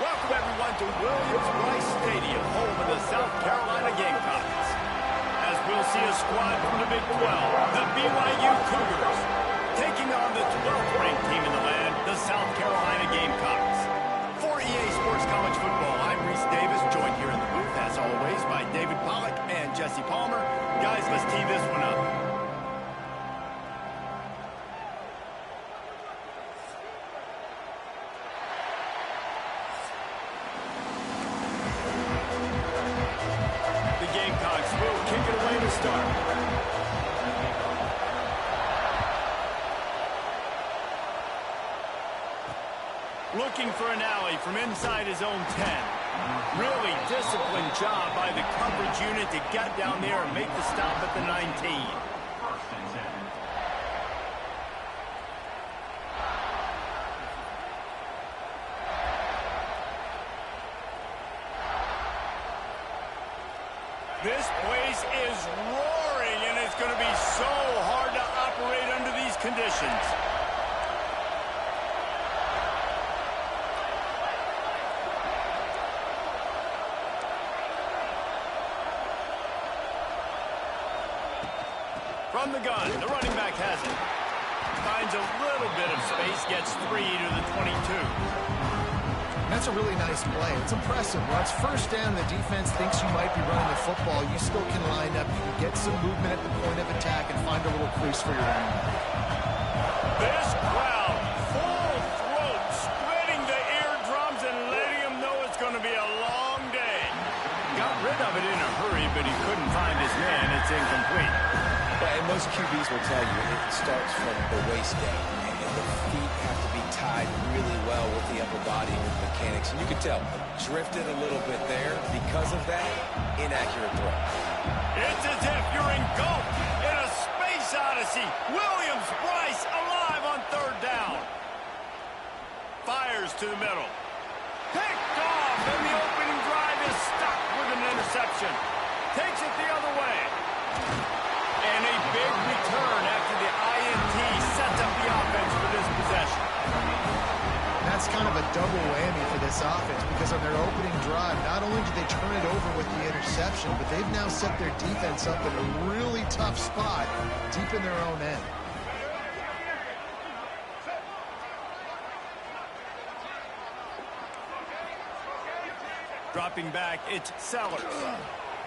Welcome, everyone, to Williams-Brice Stadium, home of the South Carolina Gamecocks. As we'll see a squad from the Big 12, the BYU Cougars, taking on the 12th-ranked team in the land, the South Carolina Gamecocks. For EA Sports College Football, I'm Reese Davis, joined here in the booth, as always, by David Pollack and Jesse Palmer. Guys, let's tee this one up. Gamecocks will kick it away to start. Looking for an alley from inside his own 10. Really disciplined job by the coverage unit to get down there and make the stop at the 19. This place is roaring, and it's going to be so hard to operate under these conditions. From the gun, the running back has it. Finds a little bit of space, gets 3 to the 22. That's a really nice play. It's impressive. Once first down, the defense thinks you might be running the football. You still can line up. You can get some movement at the point of attack and find a little crease for your running back. This crowd, full throat, splitting the eardrums and letting them know it's going to be a long day. Got rid of it in a hurry, but he couldn't find his man. It's incomplete. And most QBs will tell you it starts from the waist down, and the feet have to be tied really well with the upper body with mechanics. And you can tell, drifted a little bit there. Because of that, inaccurate throw. It's as if you're engulfed in a space odyssey. Williams-Brice alive on third down. Fires to the middle. Picked off, and the opening drive is stuck with an interception. Takes it the other way. And a big return after the INT sets up the offense for this possession. That's kind of a double whammy for this offense because on their opening drive, not only did they turn it over with the interception, but they've now set their defense up in a really tough spot deep in their own end. Dropping back, it's Sellers.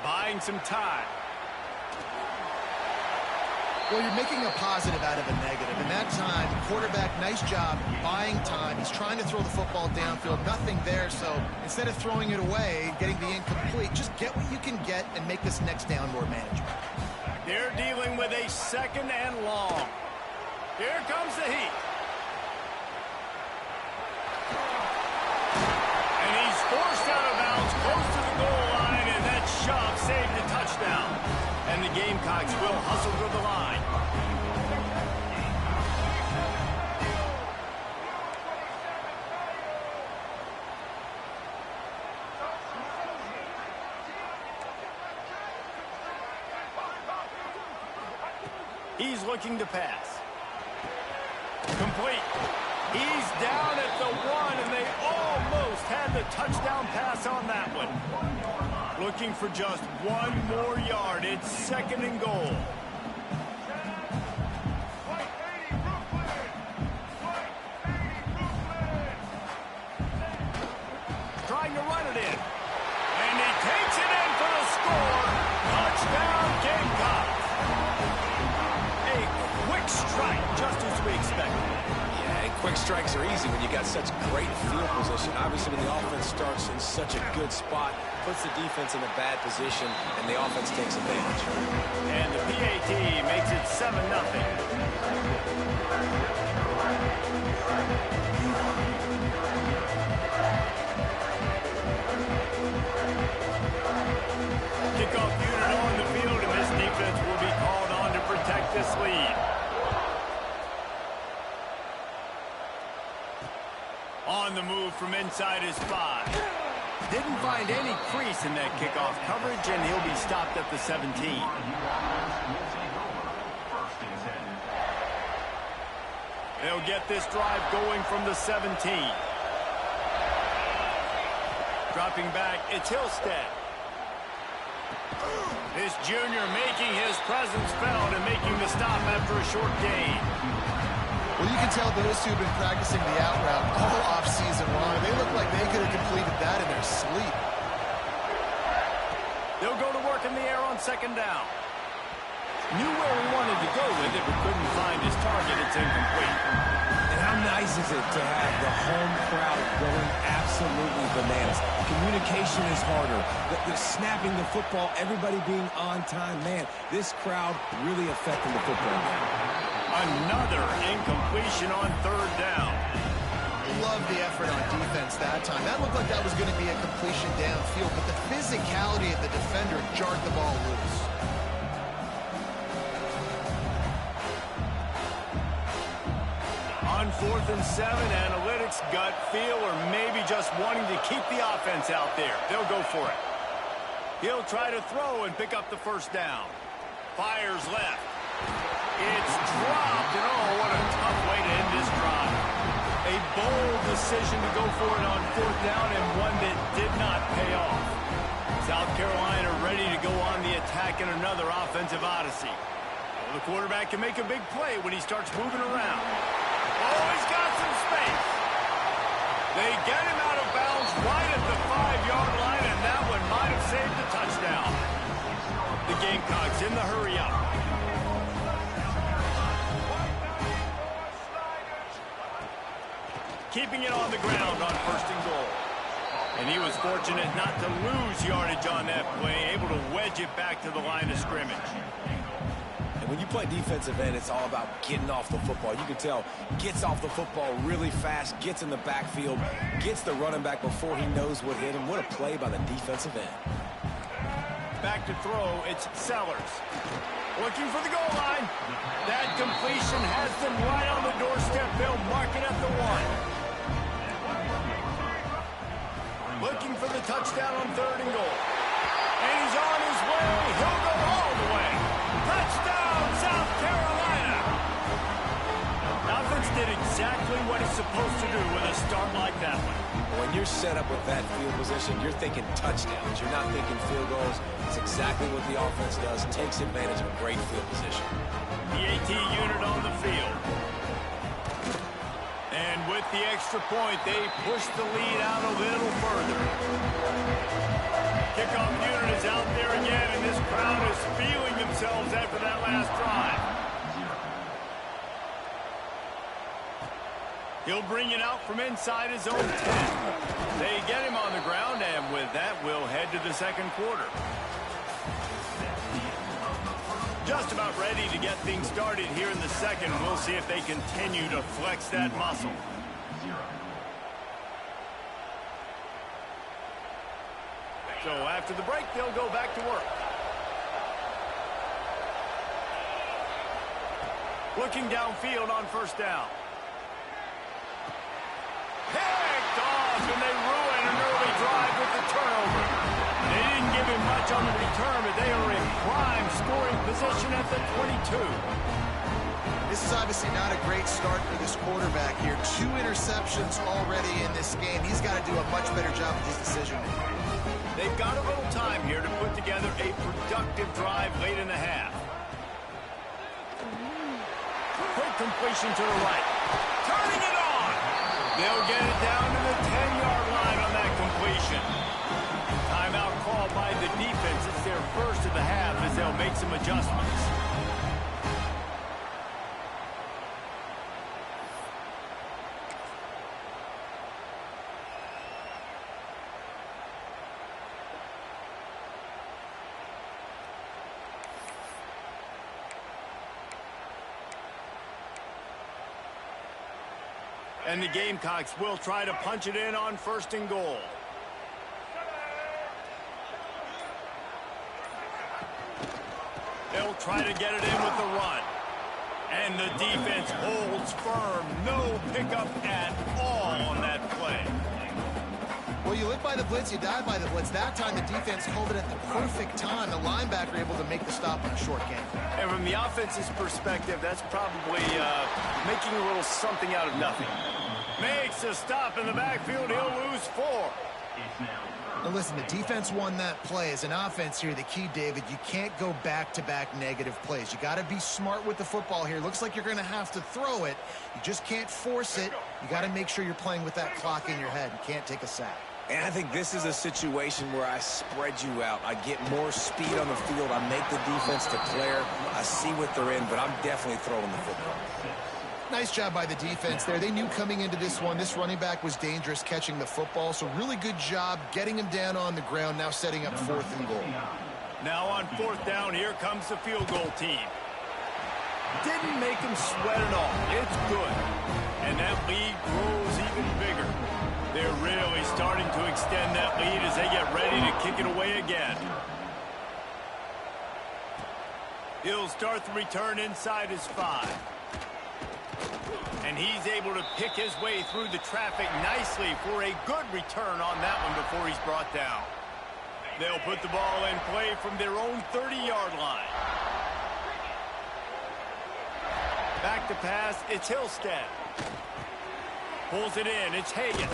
Buying some time. Well, you're making a positive out of a negative. In that time, the quarterback, nice job buying time. He's trying to throw the football downfield. Nothing there, so instead of throwing it away, getting the incomplete, just get what you can get and make this next down more manageable. They're dealing with a second and long. Here comes the heat. And he's forced out of bounds close to the goal line, and that shove saved the touchdown. And the Gamecocks will hustle to the line. He's looking to pass. Complete. He's down at the 1, and they almost had the touchdown pass on that one. Looking for just 1 more yard. It's second and goal. Trying to run it in. And he takes it in for the score. Touchdown, Gamecocks. A quick strike, just as we expected. Quick strikes are easy when you got such great field position. Obviously, when the offense starts in such a good spot, puts the defense in a bad position, and the offense takes advantage. And the PAT makes it 7-0. Kickoff unit on the field, and this defense will be called on to protect this lead. On the move from inside his 5. Didn't find any crease in that kickoff coverage, and he'll be stopped at the 17. They'll get this drive going from the 17. Dropping back, it's Hillstead. This junior making his presence felt and making the stop after a short gain. Well, you can tell those two have been practicing the out route all off-season long. They look like they could have completed that in their sleep. They'll go to work in the air on second down. Knew where he wanted to go with it, but couldn't find his target. It's incomplete. And how nice is it to have the home crowd going absolutely bananas? Communication is harder. The snapping the football, everybody being on time. Man, this crowd really affecting the football. Another incompletion on third down. Love the effort on defense that time. That looked like that was going to be a completion downfield, but the physicality of the defender jarred the ball loose. On 4th and 7, analytics, gut feel, or maybe just wanting to keep the offense out there. They'll go for it. He'll try to throw and pick up the first down. Fires left. It's dropped, and oh, what a tough way to end this drive. A bold decision to go for it on 4th down, and one that did not pay off. South Carolina ready to go on the attack in another offensive odyssey. Well, the quarterback can make a big play when he starts moving around. Oh, he's got some space. They get him out of bounds right at the 5-yard line, and that one might have saved the touchdown. The Gamecocks in the hurry up. Keeping it on the ground on 1st and goal. And he was fortunate not to lose yardage on that play, able to wedge it back to the line of scrimmage. And when you play defensive end, it's all about getting off the football. You can tell, gets off the football really fast, gets in the backfield, gets the running back before he knows what hit him. What a play by the defensive end. Back to throw, it's Sellers. Looking for the goal line. That completion has them right on the doorstep. They'll mark it at the 1. Looking for the touchdown on 3rd and goal. And he's on his way. He'll go all the way. Touchdown, South Carolina. Offense did exactly what it's supposed to do with a start like that one. When you're set up with that field position, you're thinking touchdowns. You're not thinking field goals. It's exactly what the offense does. Takes advantage of a great field position. The AT unit on the field. And with the extra point, they push the lead out a little further. Kickoff unit is out there again, and this crowd is feeling themselves after that last drive. He'll bring it out from inside his own 10. They get him on the ground, and with that, we'll head to the second quarter. Just about ready to get things started here in the second. We'll see if they continue to flex that muscle. So after the break, they'll go back to work. Looking downfield on 1st down. Picked off, and they ruin an early drive with the turnover. They didn't give him much on the return, but they are in prime scoring position at the 22. This is obviously not a great start for this quarterback here. 2 interceptions already in this game. He's got to do a much better job with his decision-making. They've got a little time here to put together a productive drive late in the half. Quick completion to the right. Turning it on. They'll get it down to the 10-yard line on that completion. Timeout called by the defense. It's their first of the half as they'll make some adjustments. And the Gamecocks will try to punch it in on 1st and goal. They'll try to get it in with the run. And the defense holds firm. No pickup at all on that play. Well, you live by the blitz, you die by the blitz. That time the defense called it at the perfect time. The linebacker able to make the stop on a short game. And from the offense's perspective, that's probably making a little something out of nothing. Makes a stop in the backfield. He'll lose 4. Now listen, the defense won that play. As an offense here, the key, David, you can't go back-to-back negative plays. You got to be smart with the football here. Looks like you're going to have to throw it. You just can't force it. You got to make sure you're playing with that clock in your head. You can't take a sack. And I think this is a situation where I spread you out. I get more speed on the field. I make the defense declare. I see what they're in, but I'm definitely throwing the football. Nice job by the defense there. They knew coming into this one, this running back was dangerous catching the football, so really good job getting him down on the ground, now setting up 4th and goal. Now on 4th down, here comes the field goal team. Didn't make him sweat at all. It's good. And that lead grows even bigger. They're really starting to extend that lead as they get ready to kick it away again. He'll start the return inside his 5. And he's able to pick his way through the traffic nicely for a good return on that one before he's brought down. They'll put the ball in play from their own 30-yard line. Back to pass, it's Hillstead. Pulls it in, it's Hagan.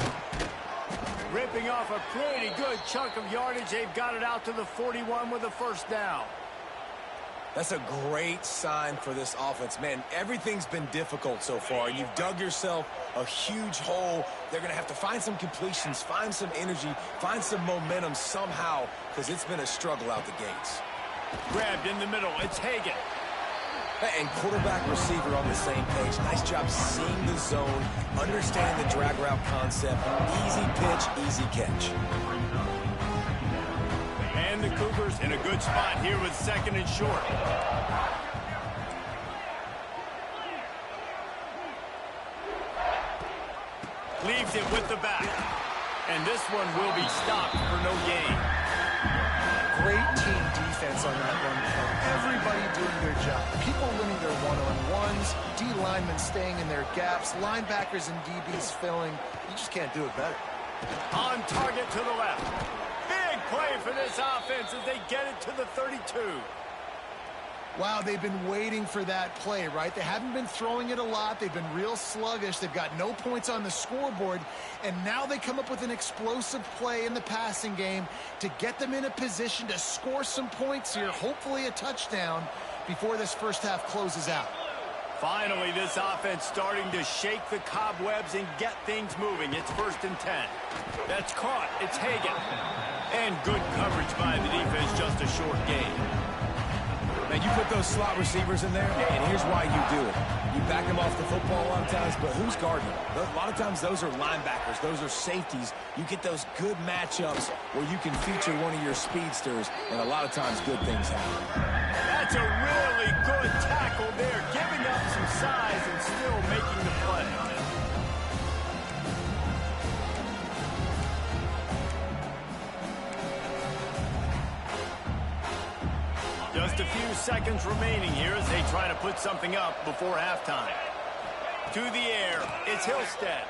Ripping off a pretty good chunk of yardage. They've got it out to the 41 with a 1st down. That's a great sign for this offense. Man, everything's been difficult so far, and you've dug yourself a huge hole. They're going to have to find some completions, find some energy, find some momentum somehow, because it's been a struggle out the gates. Grabbed in the middle, it's Hagan. And quarterback receiver on the same page. Nice job seeing the zone, understanding the drag route concept. Easy pitch, easy catch. And the Cougars in a good spot here with 2nd and short. Leaves it with the back. And this one will be stopped for no gain. Great team defense on that run play. Everybody doing their job. People winning their one-on-ones, D linemen staying in their gaps, linebackers and DBs filling. You just can't do it better. On target to the left. Big play for this offense as they get it to the 32. Wow, they've been waiting for that play, right? They haven't been throwing it a lot. They've been real sluggish. They've got no points on the scoreboard. And now they come up with an explosive play in the passing game to get them in a position to score some points here, hopefully a touchdown, before this 1st half closes out. Finally, this offense starting to shake the cobwebs and get things moving. It's 1st and 10. That's caught. It's Hagan. And good coverage by the defense, just a short gain. Now, you put those slot receivers in there, and here's why you do it. You back them off the football a lot of times, but who's guarding them? A lot of times those are linebackers. Those are safeties. You get those good matchups where you can feature one of your speedsters, and a lot of times good things happen. That's a really good tackle there, giving up some size and still making the play. Just a few seconds remaining here as they try to put something up before halftime. To the air, it's Hillstead.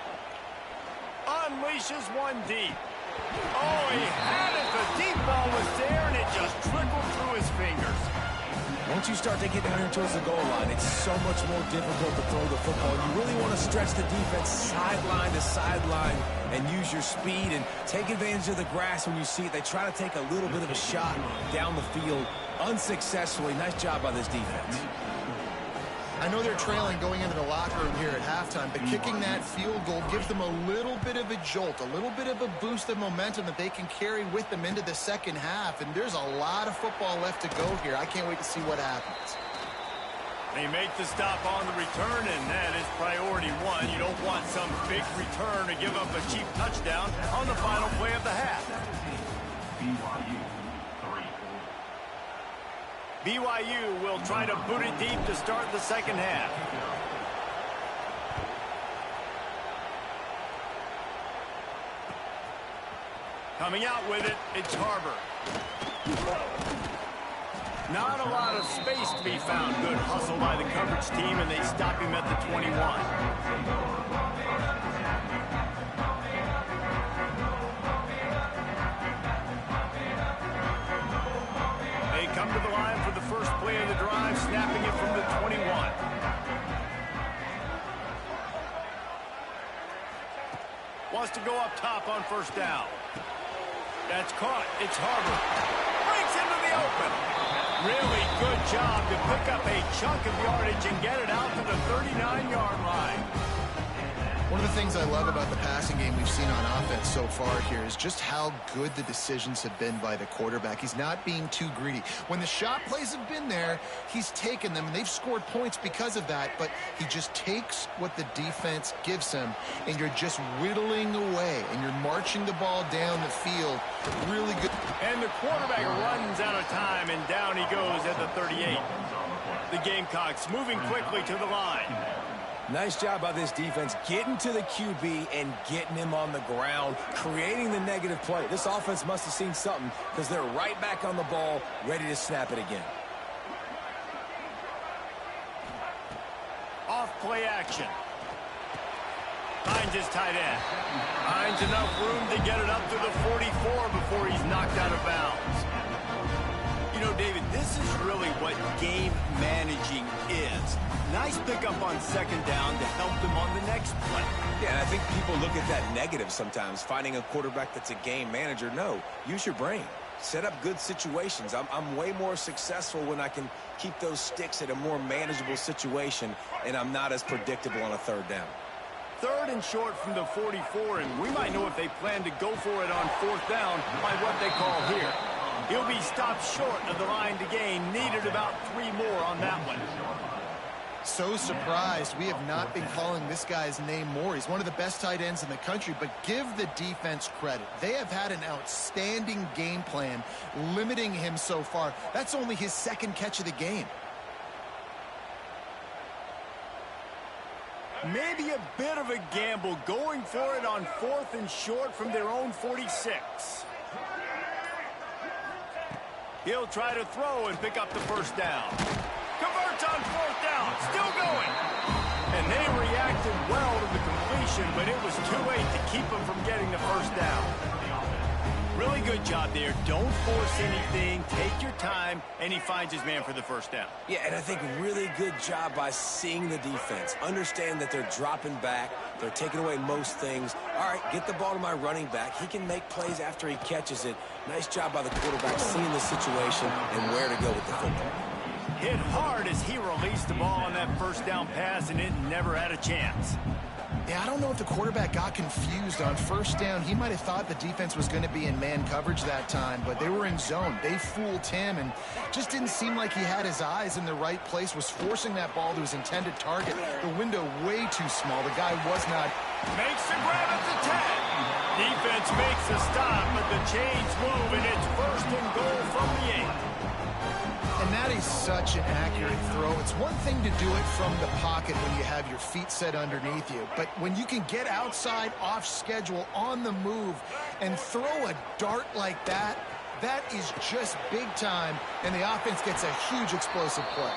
Unleashes one deep. Oh, he had it. The deep ball was there, and it just trickled through his fingers. Once you start to get down here towards the goal line, it's so much more difficult to throw the football. You really want to stretch the defense sideline to sideline and use your speed and take advantage of the grass when you see it. They try to take a little bit of a shot down the field unsuccessfully. Nice job by this defense. I know they're trailing going into the locker room here at halftime, but kicking that field goal gives them a little bit of a jolt, a little bit of a boost of momentum that they can carry with them into the 2nd half, and there's a lot of football left to go here. I can't wait to see what happens. They make the stop on the return, and that is priority 1. You don't want some big return to give up a cheap touchdown on the final play of the half. BYU will try to boot it deep to start the 2nd half. Coming out with it, it's Harbor. Not a lot of space to be found. Good hustle by the coverage team, and they stop him at the 21. They come to the line for the first play of the drive, snapping it from the 21. Wants to go up top on 1st down. That's caught. It's Harbor. Breaks into the open. Really good job to pick up a chunk of yardage and get it out to the 39-yard line. One of the things I love about the passing game we've seen on offense so far here is just how good the decisions have been by the quarterback. He's not being too greedy. When the shot plays have been there, he's taken them, and they've scored points because of that, but he just takes what the defense gives him, and you're just whittling away, and you're marching the ball down the field. Really good. And the quarterback runs out of time, and down he goes at the 38. The Gamecocks moving quickly to the line. Nice job by this defense getting to the QB and getting him on the ground, creating the negative play. This offense must have seen something because they're right back on the ball, ready to snap it again. Off play action. Finds his tight end. Finds enough room to get it up to the 44 before he's knocked out of bounds. You know, David, this is really what game managing is. Nice pickup on second down to help them on the next play. Yeah, and I think people look at that negative sometimes, finding a quarterback that's a game manager. No, use your brain. Set up good situations. I'm way more successful when I can keep those sticks at a more manageable situation, and I'm not as predictable on a third down. Third and short from the 44, and we might know if they plan to go for it on fourth down by what they call here. He'll be stopped short of the line to gain. Needed about 3 more on that one. So surprised we have not been calling this guy's name more. He's one of the best tight ends in the country, but give the defense credit. They have had an outstanding game plan limiting him so far. That's only his second catch of the game. Maybe a bit of a gamble going for it on fourth and short from their own 46. He'll try to throw and pick up the first down. Converts on fourth down, still going. And they reacted well to the completion, but it was too late to keep them from getting the first down. Really good job there. Don't force anything. Take your time, and he finds his man for the first down. Yeah, and I think really good job by seeing the defense. Understand that they're dropping back. They're taking away most things. All right, get the ball to my running back. He can make plays after he catches it. Nice job by the quarterback seeing the situation and where to go with the football. Hit hard as he released the ball on that first down pass, and it never had a chance. Yeah, I don't know if the quarterback got confused on first down. He might have thought the defense was going to be in man coverage that time, but they were in zone. They fooled him and just didn't seem like he had his eyes in the right place, was forcing that ball to his intended target. The window way too small. The guy was not. Makes the grab at the 10. Defense makes a stop, but the chains move, and it's first and goal from the 8. And that is such an accurate throw. It's one thing to do it from the pocket when you have your feet set underneath you, but when you can get outside, off schedule, on the move, and throw a dart like that, that is just big time, and the offense gets a huge explosive play.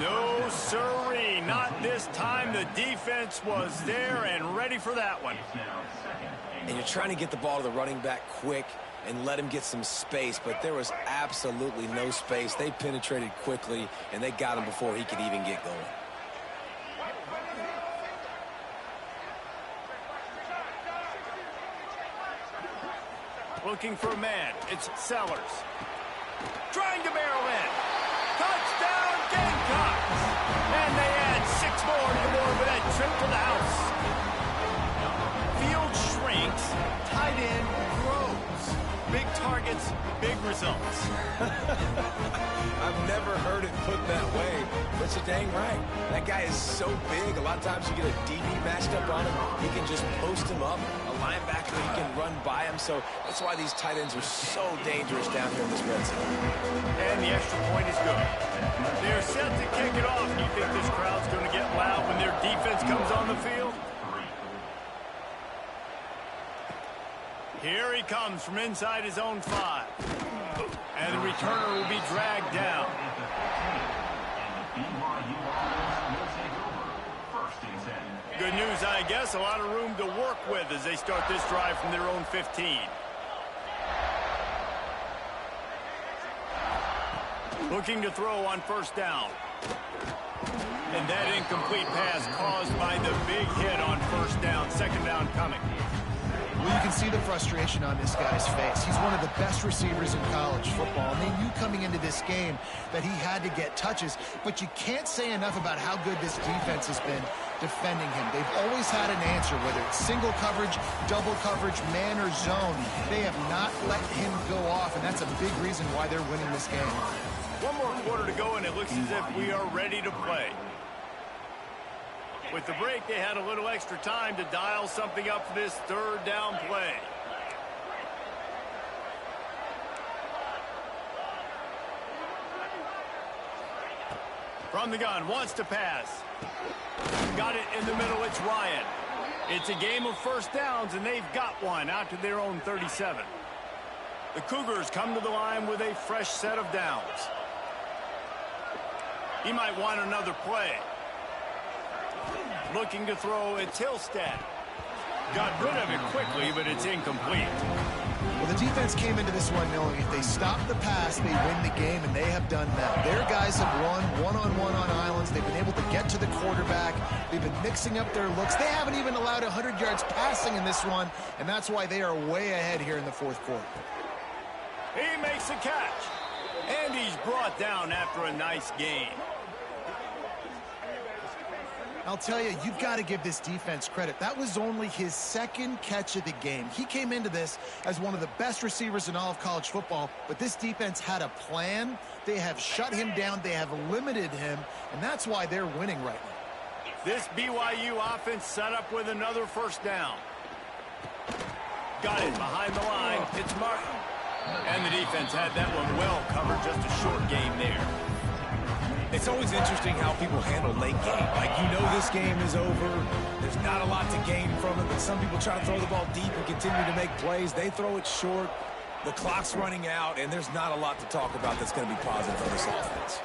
No, sirree, not this time. The defense was there and ready for that one. And you're trying to get the ball to the running back quick and let him get some space, but there was absolutely no space. They penetrated quickly, and they got him before he could even get going. Looking for a man. It's Sellers. Trying to barrel in. Touchdown, Gamecocks! And they add 6 more to the board with that trip to the house. Field shrinks. Tight end grows. Big targets, big results. I've never heard it put that way, but you're dang right. That guy is so big. A lot of times you get a DB matched up on him. He can just post him up. A linebacker, he can run by him. So that's why these tight ends are so dangerous down here in this red zone. And the extra point is good. They're set to kick it off. Do you think this crowd's going to get loud when their defense comes on the field? Here he comes from inside his own 5. And the returner will be dragged down. Good news, I guess. A lot of room to work with as they start this drive from their own 15. Looking to throw on first down. And that incomplete pass caused by the big hit on first down. Second down coming. Well, you can see the frustration on this guy's face. He's one of the best receivers in college football, and they knew coming into this game that he had to get touches, but you can't say enough about how good this defense has been defending him. They've always had an answer, whether it's single coverage, double coverage, man or zone. They have not let him go off, and that's a big reason why they're winning this game. One more quarter to go, and it looks as if we are ready to play. With the break, they had a little extra time to dial something up for this third down play. From the gun, wants to pass. Got it in the middle, it's Ryan. It's a game of first downs, and they've got one out to their own 37. The Cougars come to the line with a fresh set of downs. He might want another play. Looking to throw at Tilstad. Got rid of it quickly, but it's incomplete. Well, the defense came into this one knowing if they stop the pass, they win the game, and they have done that. Their guys have won one-on-one on islands. They've been able to get to the quarterback. They've been mixing up their looks. They haven't even allowed 100 yards passing in this one, and that's why they are way ahead here in the fourth quarter. He makes a catch, and he's brought down after a nice gain. I'll tell you, you've got to give this defense credit. That was only his second catch of the game. He came into this as one of the best receivers in all of college football, but this defense had a plan. They have shut him down. They have limited him, and that's why they're winning right now. This BYU offense set up with another first down. Got it behind the line. It's Martin. And the defense had that one well covered. Just a short game there. It's always interesting how people handle late game. Like, you know this game is over. There's not a lot to gain from it, but some people try to throw the ball deep and continue to make plays. They throw it short. The clock's running out, and there's not a lot to talk about that's going to be positive for this offense.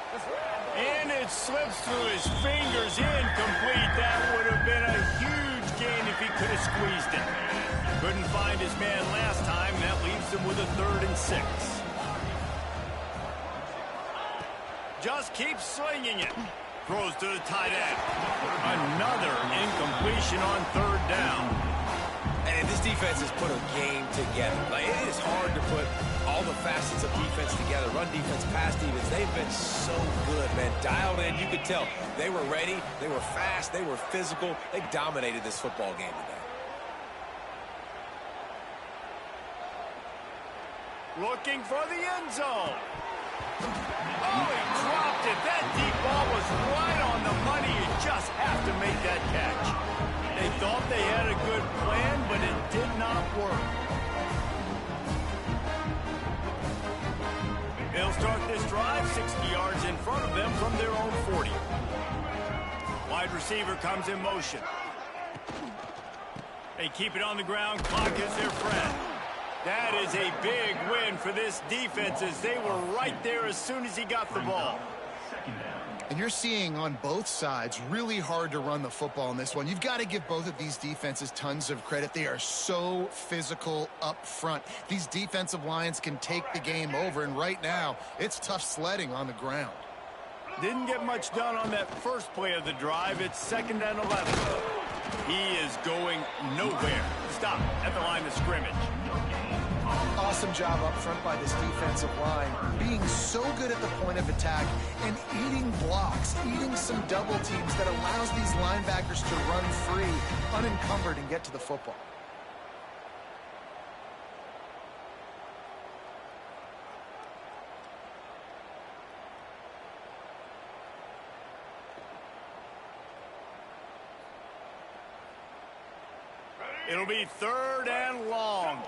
And it slips through his fingers, incomplete. That would have been a huge gain if he could have squeezed it. Couldn't find his man last time. That leaves him with a 3rd and 6. Just keeps slinging it. Throws to the tight end. Another incompletion on 3rd down. And this defense has put a game together. Like, it is hard to put all the facets of defense together. Run defense, pass defense. They've been so good, man. Dialed in. You could tell they were ready. They were fast. They were physical. They dominated this football game today. Looking for the end zone. Oh, he dropped it. That deep ball was right on the money. You just have to make that catch. They thought they had a good plan, but it did not work. They'll start this drive 60 yards in front of them from their own 40. Wide receiver comes in motion. They keep it on the ground. Clock is their friend. That is a big win for this defense as they were right there as soon as he got the ball. And you're seeing on both sides really hard to run the football in this one. You've got to give both of these defenses tons of credit. They are so physical up front. These defensive lines can take the game over, and right now it's tough sledding on the ground. Didn't get much done on that first play of the drive. It's 2nd and 11. He is going nowhere. Stop at the line of scrimmage. Awesome job up front by this defensive line, being so good at the point of attack and eating blocks, eating some double teams that allows these linebackers to run free, unencumbered, and get to the football. It'll be 3rd and long.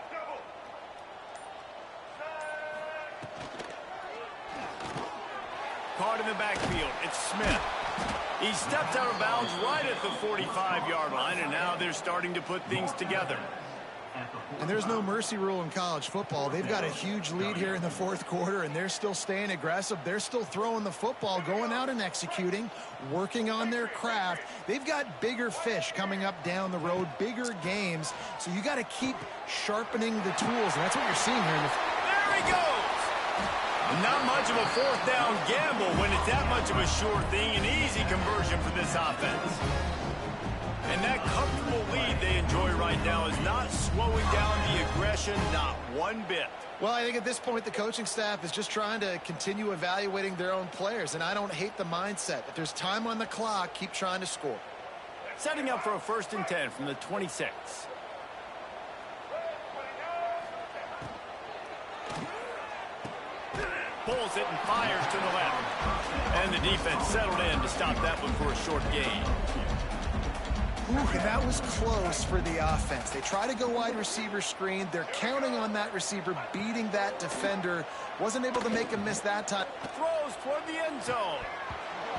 Caught in the backfield. It's Smith. He stepped out of bounds right at the 45-yard line, and now they're starting to put things together. And there's no mercy rule in college football. They've got a huge lead here in the fourth quarter, and they're still staying aggressive. They're still throwing the football, going out and executing, working on their craft. They've got bigger fish coming up down the road, bigger games. So you got to keep sharpening the tools, and that's what you're seeing here. There he goes. Not much of a 4th down gamble when it's that much of a sure thing. An easy conversion for this offense. And that comfortable lead they enjoy right now is not slowing down the aggression, not one bit. Well, I think at this point the coaching staff is just trying to continue evaluating their own players, and I don't hate the mindset. If there's time on the clock, keep trying to score. Setting up for a 1st and 10 from the 26. Pulls it and fires to the left. And the defense settled in to stop that one for a short gain. Ooh, and that was close for the offense. They try to go wide receiver screen. They're counting on that receiver beating that defender. Wasn't able to make a miss that time. Throws toward the end zone.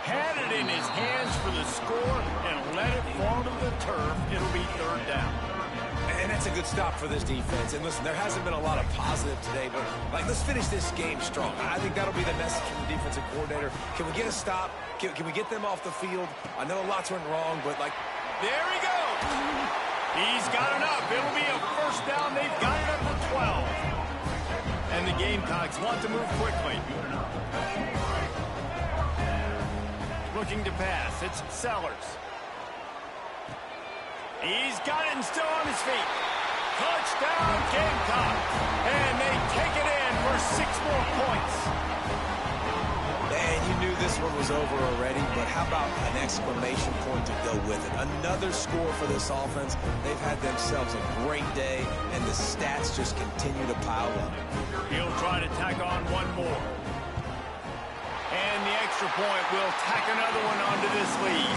Had it in his hands for the score and let it fall to the turf. It'll be 3rd down. And that's a good stop for this defense. And listen, there hasn't been a lot of positive today, but let's finish this game strong. I think that'll be the message from the defensive coordinator. Can we get a stop? Can we get them off the field? I know lots went wrong, but there he goes. He's got enough. It'll be a 1st down. They've got it up to 12. And the Gamecocks want to move quickly. Looking to pass. It's Sellers. He's got it and still on his feet. Touchdown, Gamecocks. And they take it in for 6 more points. And you knew this one was over already, but how about an exclamation point to go with it? Another score for this offense. They've had themselves a great day, and the stats just continue to pile up. He'll try to tack on one more. And the extra point will tack another one onto this lead.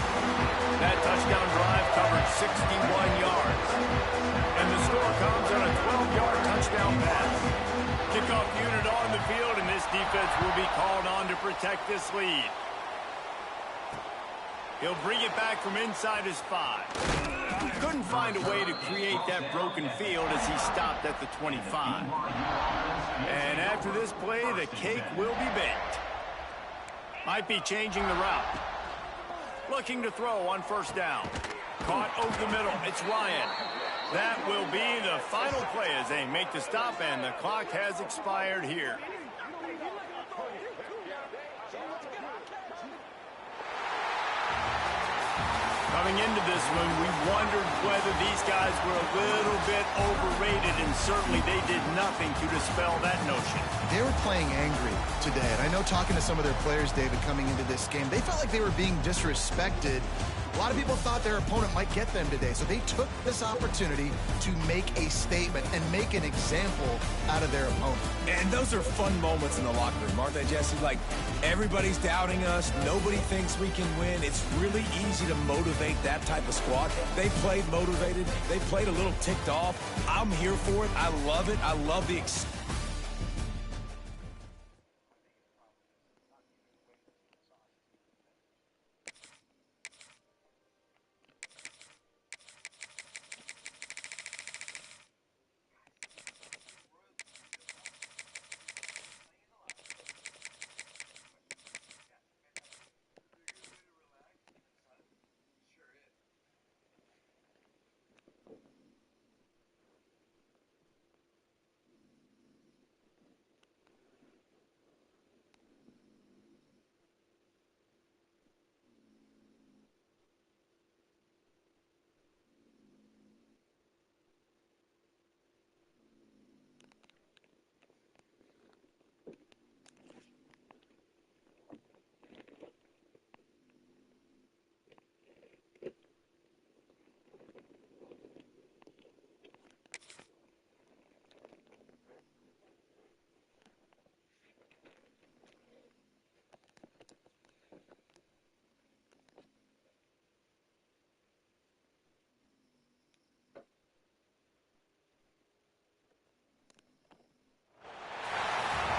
That touchdown drive covered 61 yards. And the score comes on a 12-yard touchdown pass. Kickoff unit on the field, and this defense will be called on to protect this lead. He'll bring it back from inside his 5. Couldn't find a way to create that broken field as he stopped at the 25. And after this play, the cake will be baked. Might be changing the route. Looking to throw on 1st down. Caught over the middle. It's Ryan. That will be the final play as they make the stop, and the clock has expired here. Coming into this one, we wondered whether these guys were a little bit overrated, and certainly they did nothing to dispel that notion. They were playing angry today, and I know talking to some of their players, David, coming into this game, they felt like they were being disrespected. A lot of people thought their opponent might get them today, so they took this opportunity to make a statement and make an example out of their opponent. And those are fun moments in the locker room, aren't they, Jesse? Like, everybody's doubting us. Nobody thinks we can win. It's really easy to motivate that type of squad. They played motivated. They played a little ticked off. I'm here for it. I love it. I love the experience.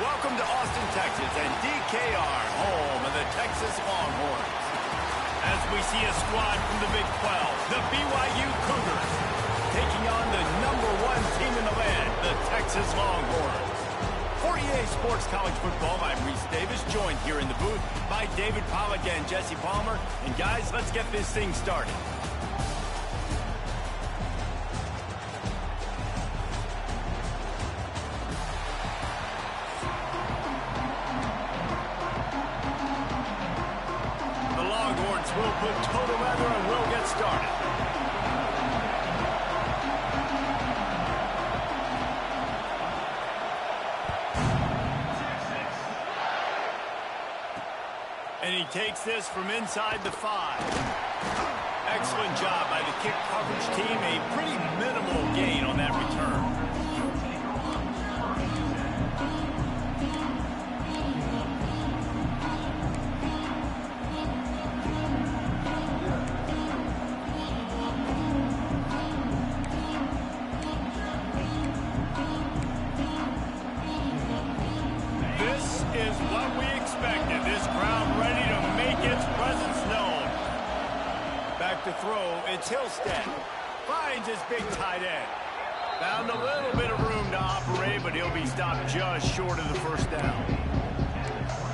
Welcome to Austin, Texas, and DKR, home of the Texas Longhorns. As we see a squad from the Big 12, the BYU Cougars, taking on the #1 team in the land, the Texas Longhorns. For EA Sports College Football, I'm Reese Davis, joined here in the booth by David Pollack and Jesse Palmer. And guys, let's get this thing started. Will put total weather and we'll get started. And he takes this from inside the 5. Excellent job by the kick coverage team. A pretty minimal gain on that return. This is what we expected. This crowd ready to make its presence known. Back to throw, it's Hillstead. Finds his big tight end. Found a little bit of room to operate, but he'll be stopped just short of the first down.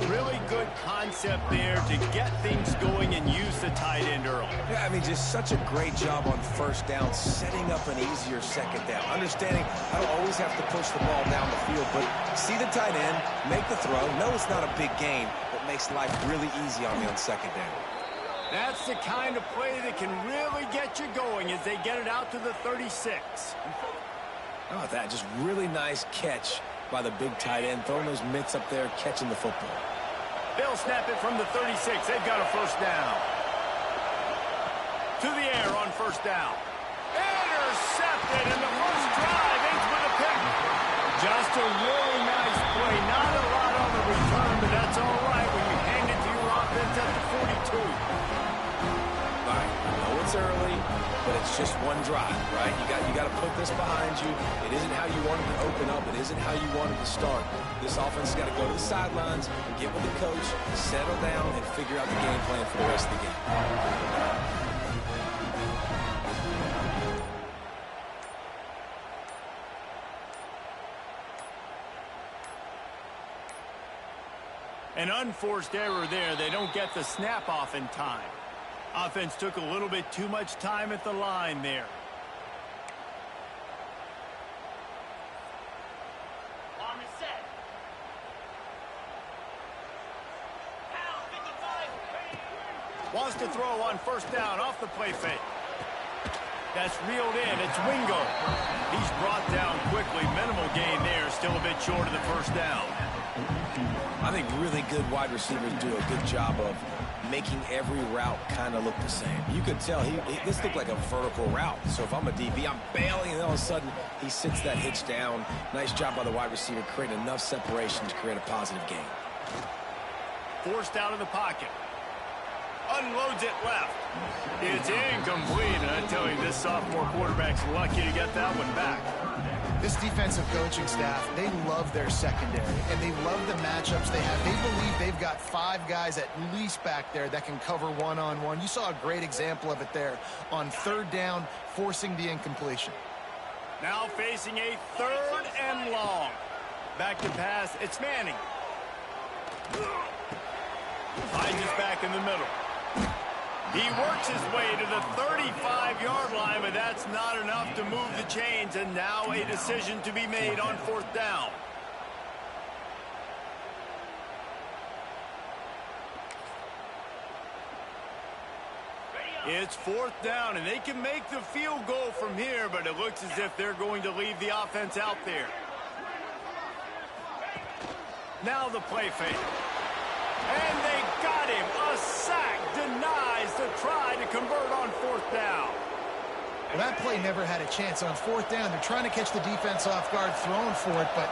Really good concept there to get things going and use the tight end early. Yeah, I mean, just such a great job on first down, setting up an easier second down. Understanding I don't always have to push the ball down the field, but see the tight end, make the throw. No, it's not a big gain, but makes life really easy on me on second down. That's the kind of play that can really get you going as they get it out to the 36. How about that? Just really nice catch by the big tight end, throwing those mitts up there, catching the football. They'll snap it from the 36. They've got a first down. To the air on first down. Intercepted in the first drive. Ends with a pick. Just a really nice play. Not a lot on the return, but that's all right when you hand it to your offense at the 42. All right, I know it's early, but it's just one drive, right? You got to put this behind you. It isn't how you wanted to open up. It isn't how you wanted to start. This offense has got to go to the sidelines, get with the coach, settle down, and figure out the game plan for the rest of the game. An unforced error there. They don't get the snap off in time. Offense took a little bit too much time at the line there. On the set. Wants to throw on first down off the play fake. That's reeled in. It's Wingo. He's brought down quickly. Minimal gain there. Still a bit short of the first down. I think really good wide receivers do a good job of making every route kind of look the same. You could tell this looked like a vertical route. So if I'm a DB, I'm bailing, and all of a sudden he sits that hitch down. Nice job by the wide receiver, creating enough separation to create a positive gain. Forced out of the pocket. Unloads it left. It's incomplete. And I tell you, this sophomore quarterback's lucky to get that one back. This defensive coaching staff, they love their secondary, and they love the matchups they have. They believe they've got 5 guys at least back there that can cover one-on-one. You saw a great example of it there on third down, forcing the incompletion. Now facing a 3rd and long. Back to pass. It's Manning. Finds his back in the middle. He works his way to the 35-yard line, but that's not enough to move the chains, and now a decision to be made on 4th down. It's 4th down, and they can make the field goal from here, but it looks as if they're going to leave the offense out there. Now the play fake. And they got him. A sack denies the try to convert on 4th down. Well, that play never had a chance. On 4th down, they're trying to catch the defense off guard, throwing for it, but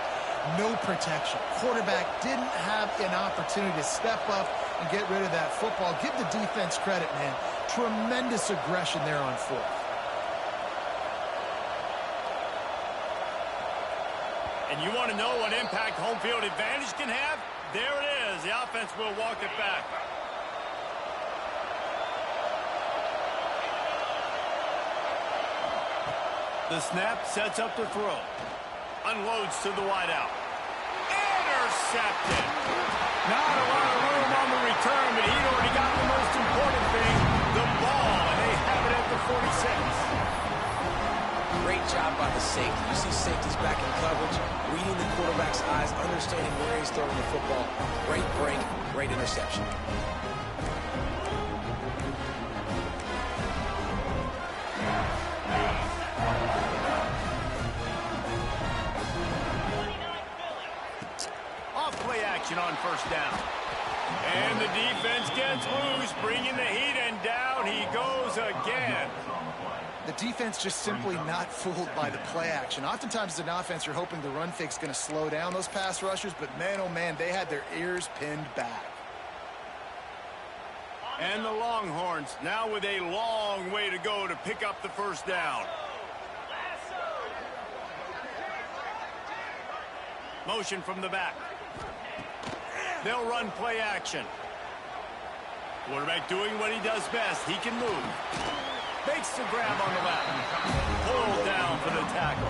no protection. Quarterback didn't have an opportunity to step up and get rid of that football. Give the defense credit, man. Tremendous aggression there on 4th. And you want to know what impact home field advantage can have? There it is. The offense will walk it back. The snap sets up the throw. Unloads to the wideout. Intercepted. Not a lot of room on the return, but he'd already got the most important thing, the ball, and they have it at the 46. Great job by the safety. You see safeties back in coverage, reading the quarterback's eyes, understanding where he's throwing the football. Great break, great interception. Off play action on 1st down. And the defense gets loose, bringing the heat, and down he goes again. The defense just simply not fooled by the play action. Oftentimes as an offense, you're hoping the run fake's going to slow down those pass rushers, but man, oh man, they had their ears pinned back. And the Longhorns now with a long way to go to pick up the first down. Motion from the back. They'll run play action. Quarterback doing what he does best. He can move. Makes the grab on the left. Pulled down for the tackle.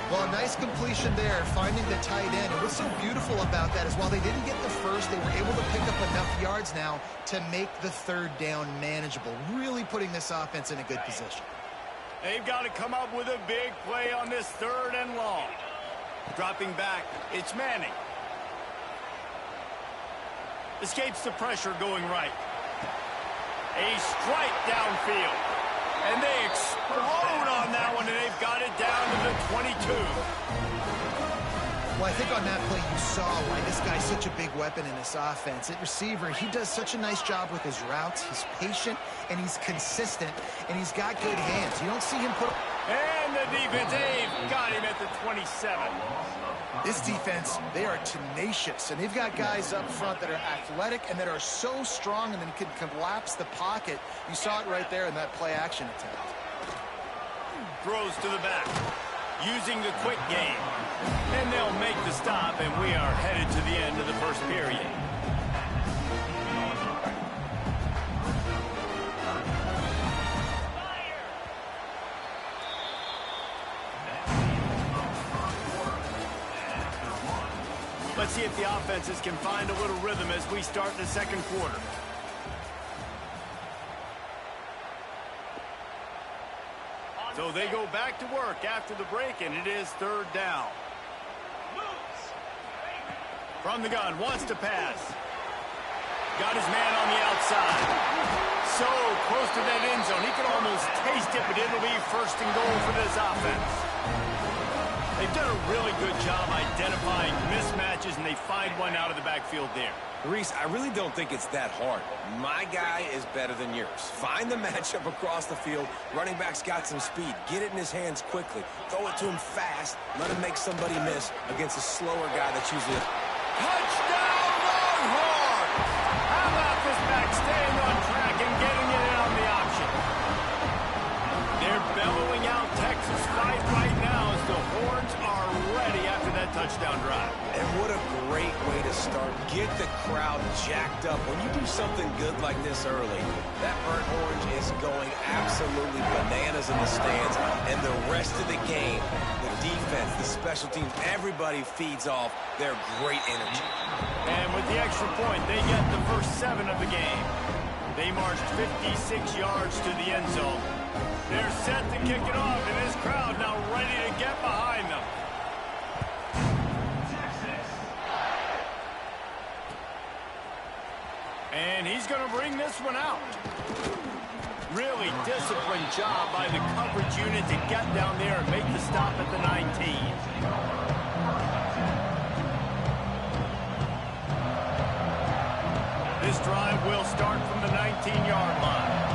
Well, a nice completion there, finding the tight end. And what's so beautiful about that is while they didn't get the first, they were able to pick up enough yards now to make the third down manageable, really putting this offense in a good position. They've got to come up with a big play on this third and long. Dropping back, it's Manning. Escapes the pressure going right. A strike downfield. And they explode on that one, and they've got it down to the 22. Well, I think on that play you saw why this guy's such a big weapon in this offense. At receiver, he does such a nice job with his routes. He's patient, and he's consistent, and he's got good hands. You don't see him put... And the defense, they've got him at the 27. This defense, they are tenacious, and they've got guys up front that are athletic and that are so strong and then can collapse the pocket. You saw it right there in that play-action attempt. Throws to the back, using the quick game. And they'll make the stop, and we are headed to the end of the first period. Let's see if the offenses can find a little rhythm as we start the second quarter. So they go back to work after the break, and it is third down. From the gun, wants to pass. Got his man on the outside. So close to that end zone. He can almost taste it, but it'll be first and goal for this offense. They've done a really good job identifying mismatches, and they find one out of the backfield there. Reese, I really don't think it's that hard. My guy is better than yours. Find the matchup across the field. Running back's got some speed. Get it in his hands quickly. Throw it to him fast. Let him make somebody miss against a slower guy that's usually... Touchdown, Longhorns! How about this back staying on track and getting it in on the option? They're bellowing out Texas fight right now as the Horns are ready after that touchdown drive. And what a great way to start. Get the crowd jacked up. When you do something good like this early, that burnt orange is going absolutely bananas in the stands. And the rest of the game, the defense, the special teams, everybody feeds off their great energy. And with the extra point, they get the first 7 of the game. They marched 56 yards to the end zone. They're set to kick it off, and this crowd now ready to get behind them. And he's going to bring this one out. Really disciplined job by the coverage unit to get down there and make the stop at the 19. This drive will start from the 19-yard line.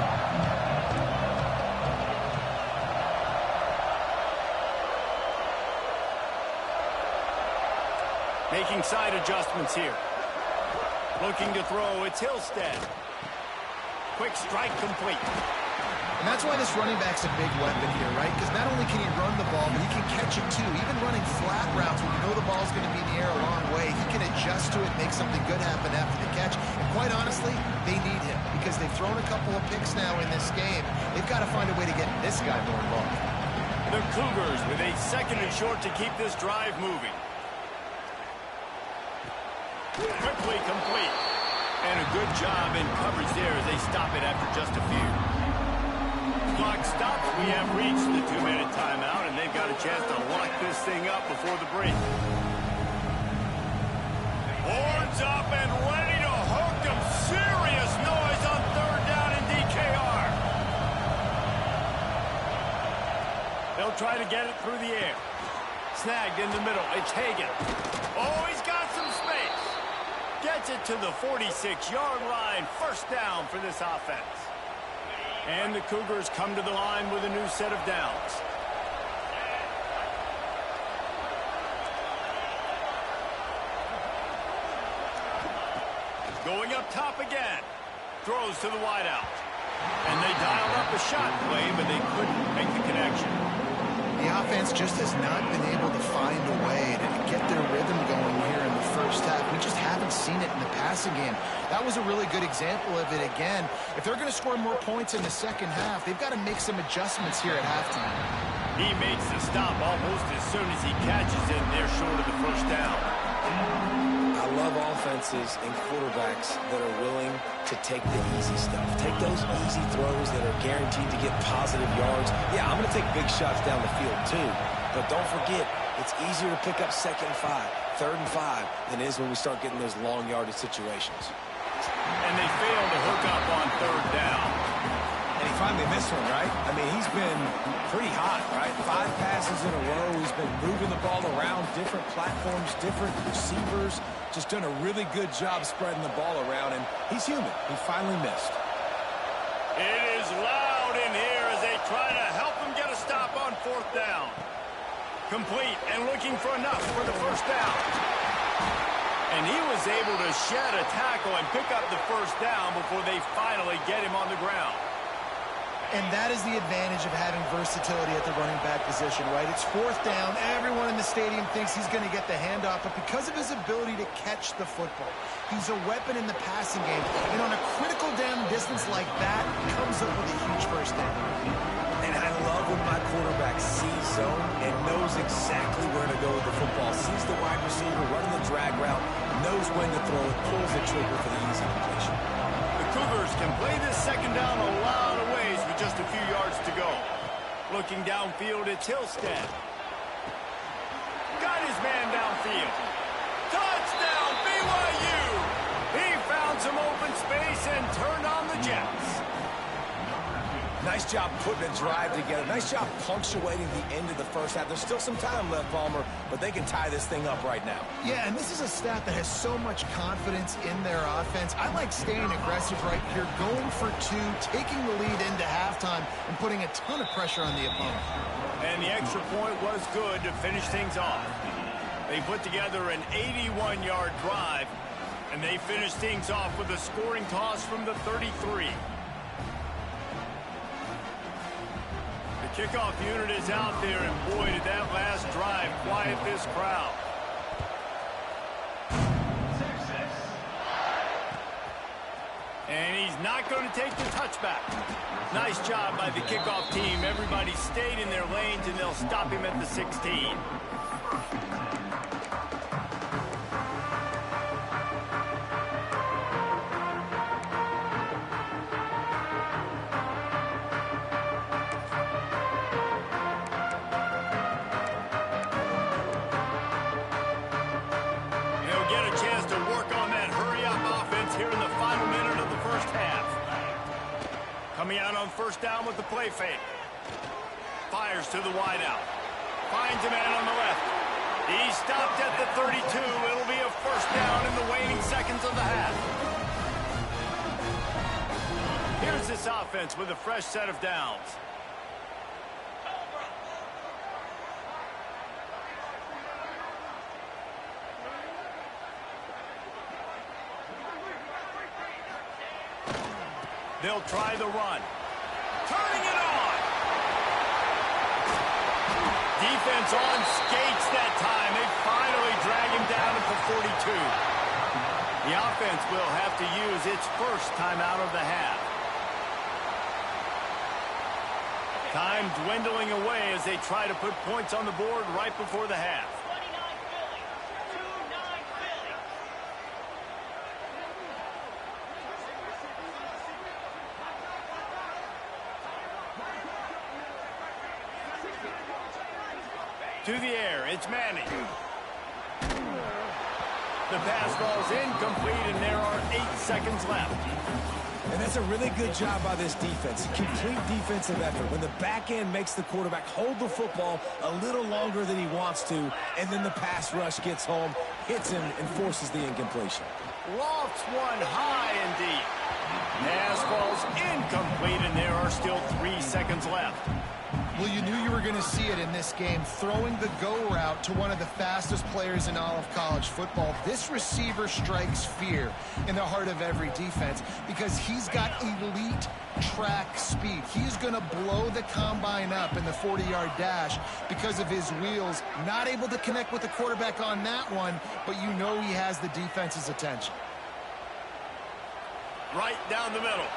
Making side adjustments here. Looking to throw, it's Hillstead. Quick strike complete. And that's why this running back's a big weapon here, right? Because not only can he run the ball, but he can catch it too. Even running flat routes when you know the ball's going to be in the air a long way, he can adjust to it, make something good happen after the catch. And quite honestly, they need him because they've thrown a couple of picks now in this game. They've got to find a way to get this guy more involved. The Cougars with a second and short to keep this drive moving. Quickly complete. And a good job in coverage there as they stop it after just a few. Clock stops. We have reached the 2-minute timeout, and they've got a chance to lock this thing up before the break. Horns up and ready to hook them. Serious noise on third down in DKR. They'll try to get it through the air. Snagged in the middle. It's Hagan. Oh, he's got some space. Gets gets it to the 46-yard line. First down for this offense. And the Cougars come to the line with a new set of downs. Going up top again. Throws to the wideout. And they dialed up a shot play, but they couldn't make the connection. The offense just has not been able to find a way to get their rhythm going here in the first half. We just haven't seen it in the passing game. That was a really good example of it again. If they're going to score more points in the second half, they've got to make some adjustments here at halftime. He makes the stop almost as soon as he catches it, and they're short of the first down. I love offenses and quarterbacks that are willing to take the easy stuff. Take those easy throws that are guaranteed to get positive yards. Yeah, I'm going to take big shots down the field too. But don't forget, it's easier to pick up 2nd and 5, 3rd and 5 than it is when we start getting those long yardage situations. And they fail to hook up on 3rd down. And he finally missed one, right? I mean, he's been pretty hot, right? 5 passes in a row. He's been moving the ball around different platforms, different receivers. Just done a really good job spreading the ball around, and he's human. He finally missed. It is loud in here as they try to help him get a stop on 4th down. Complete and looking for enough for the first down. And he was able to shed a tackle and pick up the first down before they finally get him on the ground. And that is the advantage of having versatility at the running back position, right? It's 4th down. Everyone in the stadium thinks he's going to get the handoff, but because of his ability to catch the football, he's a weapon in the passing game. And on a critical down distance like that, comes up with a huge first down. And I love when my quarterback sees zone and knows exactly where to go with the football. Sees the wide receiver running the drag route, knows when to throw it, pulls the trigger for the easy completion. The Cougars can play this second down a lot of ways with just a few yards to go. Looking downfield, it's Hillstead. Got his man downfield. Touchdown, BYU! He found some open space and turned on the Jets. Nice job putting a drive together. Nice job punctuating the end of the first half. There's still some time left, Palmer, but they can tie this thing up right now. Yeah, and this is a staff that has so much confidence in their offense. I like staying aggressive right here, going for 2, taking the lead into halftime, and putting a ton of pressure on the opponent. And the extra point was good to finish things off. They put together an 81-yard drive, and they finished things off with a scoring toss from the 33. Kickoff unit is out there, and boy, did that last drive quiet this crowd. And he's not going to take the touchback. Nice job by the kickoff team. Everybody stayed in their lanes, and they'll stop him at the 16. Coming out on first down with the play fake. Fires to the wideout. Finds a man on the left. He stopped at the 32. It'll be a first down in the waning seconds of the half. Here's this offense with a fresh set of downs. They'll try the run. Turning it on. Defense on skates that time. They finally drag him down at the 42. The offense will have to use its first timeout of the half. Time dwindling away as they try to put points on the board right before the half. To the air, it's Manning. The pass falls incomplete, and there are 8 seconds left. And that's a really good job by this defense. Complete defensive effort. When the back end makes the quarterback hold the football a little longer than he wants to, and then the pass rush gets home, hits him, and forces the incompletion. Lofts one high and deep. Pass falls incomplete, and there are still 3 seconds left. Well, you knew you were going to see it in this game, throwing the go route to one of the fastest players in all of college football. This receiver strikes fear in the heart of every defense because he's got elite track speed. He's going to blow the combine up in the 40-yard dash because of his wheels. Not able to connect with the quarterback on that one, but you know he has the defense's attention. Right down the middle.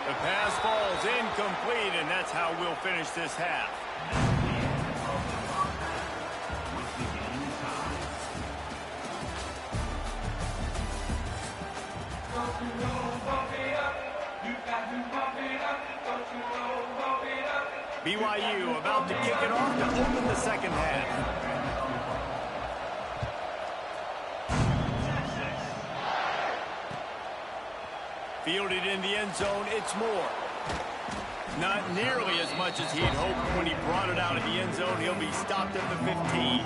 The pass falls incomplete, and that's how we'll finish this half. BYU about to kick it off to open the second half. Fielded in the end zone, it's Moore. Not nearly as much as he'd hoped when he brought it out of the end zone. He'll be stopped at the 15.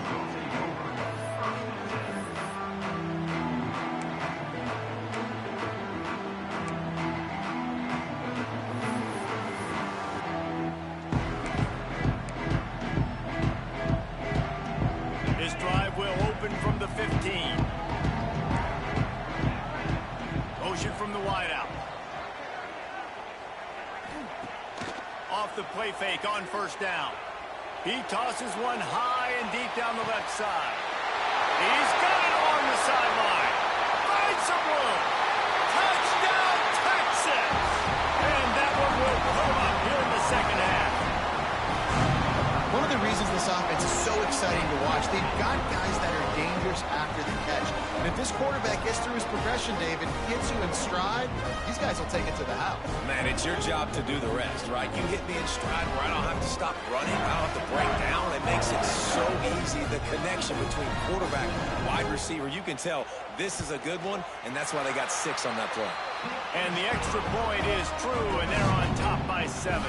This drive will open from the 15. Motion from the wideout. Off the play fake on first down. He tosses one high and deep down the left side. He's got it along the sideline. Finds some room. Touchdown, Texas! And that one will come up here in the second half. One of the reasons this offense is so exciting to watch, they've got guys that are dangerous after the catch. And if this quarterback gets through his progression, David, hits you in stride, these guys will take it to the house. Man, it's your job to do the rest, right? You hit me in stride where I don't have to stop running. I don't have to break down. It makes it so easy. The connection between quarterback and wide receiver, you can tell this is a good one, and that's why they got 6 on that play. And the extra point is true, and they're on top by 7.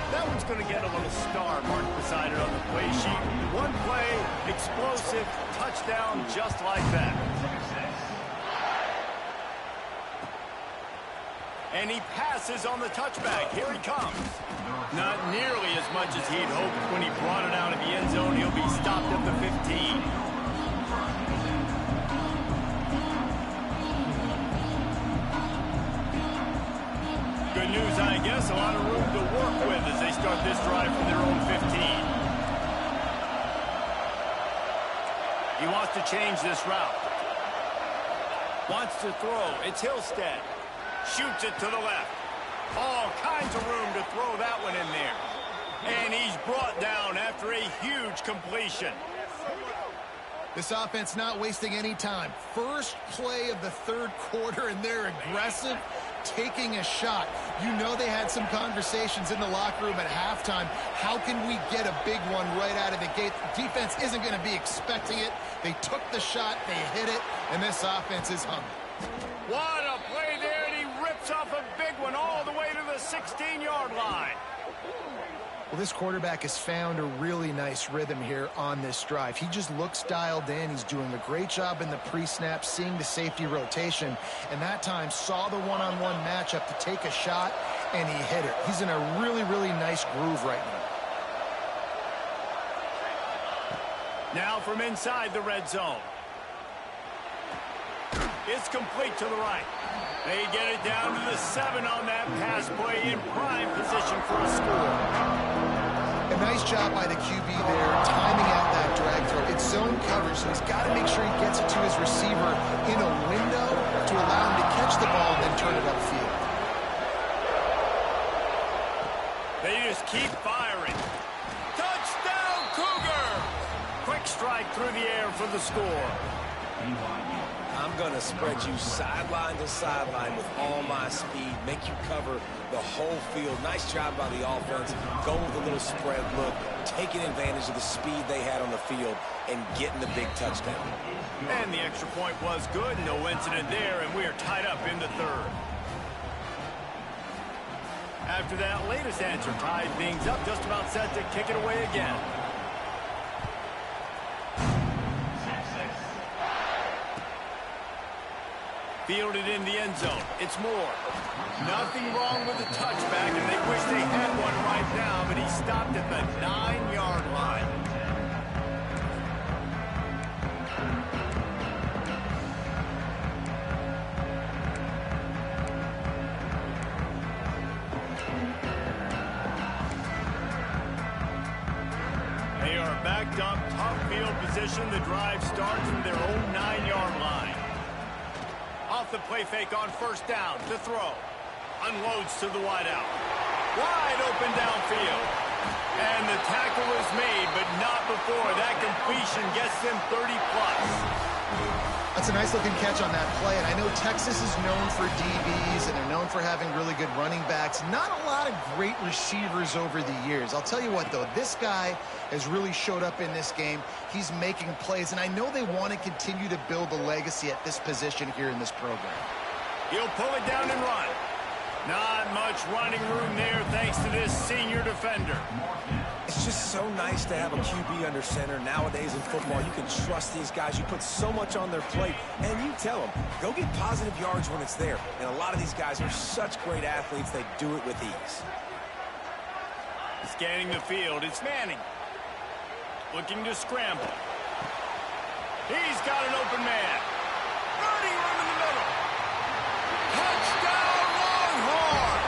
That one's going to get a little star marked beside it on the play sheet. One play, explosive, touchdown, just like that. And he passes on the touchback. Here he comes. Not nearly as much as he'd hoped when he brought it out of the end zone. He'll be stopped at the 15. Good news, I guess. A lot of room to work with as they start this drive from their own 15. He wants to change this route. Wants to throw. It's Hillstead. Shoots it to the left. All kinds of room to throw that one in there. And he's brought down after a huge completion. This offense not wasting any time. First play of the third quarter, and they're aggressive, taking a shot. You know they had some conversations in the locker room at halftime. How can we get a big one right out of the gate? The defense isn't going to be expecting it. They took the shot, they hit it, and this offense is hungry. What a play there, and he rips off a big one all the way to the 16-yard line. Well, this quarterback has found a really nice rhythm here on this drive. He just looks dialed in. He's doing a great job in the pre-snap, seeing the safety rotation, and that time saw the one-on-one matchup to take a shot, and he hit it. He's in a really, really nice groove right now. Now from inside the red zone. It's complete to the right. They get it down to the 7 on that pass play, in prime position for a score. A nice job by the QB there, timing out that drag throw. It's zone coverage, so he's got to make sure he gets it to his receiver in a window to allow him to catch the ball and then turn it upfield. They just keep firing. Touchdown, Cougar! Quick strike through the air for the score. I'm going to spread you sideline to sideline with all my speed, make you cover the whole field. Nice job by the offense, going with a little spread look, taking advantage of the speed they had on the field, and getting the big touchdown. And the extra point was good, no incident there, and we are tied up in the third. After that latest answer tied things up, just about set to kick it away again. Fielded in the end zone. It's Moore. Nothing wrong with the touchback, and they wish they had one right now, but he stopped at the 9-yard line. They are backed up, tough field position. The drive starts from their own 9-yard line. Off the play fake on first down to throw. Unloads to the wideout. Wide open downfield. And the tackle is made, but not before. That completion gets them 30+. That's a nice-looking catch on that play, and I know Texas is known for DBs, and they're known for having really good running backs. Not a lot of great receivers over the years. I'll tell you what, though, this guy has really showed up in this game. He's making plays, and I know they want to continue to build a legacy at this position here in this program. He'll pull it down and run. Not much running room there thanks to this senior defender. It's just so nice to have a QB under center. Nowadays in football, you can trust these guys. You put so much on their plate, and you tell them, go get positive yards when it's there. And a lot of these guys are such great athletes, they do it with ease. Scanning the field, it's Manning. Looking to scramble. He's got an open man. Running room in the middle. Touchdown, Longhorn!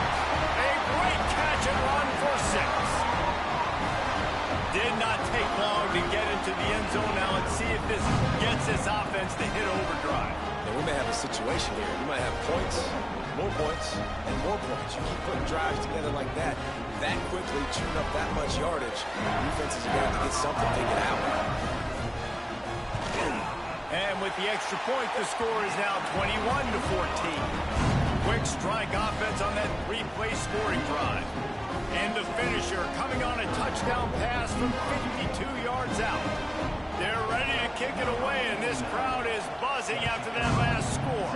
A great catch and run for 6. Did not take long to get into the end zone. Now let's see if this gets this offense to hit overdrive. And we may have a situation here. You might have points, and more points. You keep putting drives together like that quickly, chewing up that much yardage. Defense is going to get something figured out. And with the extra point, the score is now 21-14. Quick strike offense on that 3-play scoring drive. And the finisher coming on a touchdown pass from 52 yards out. They're ready to kick it away, and this crowd is buzzing after that last score.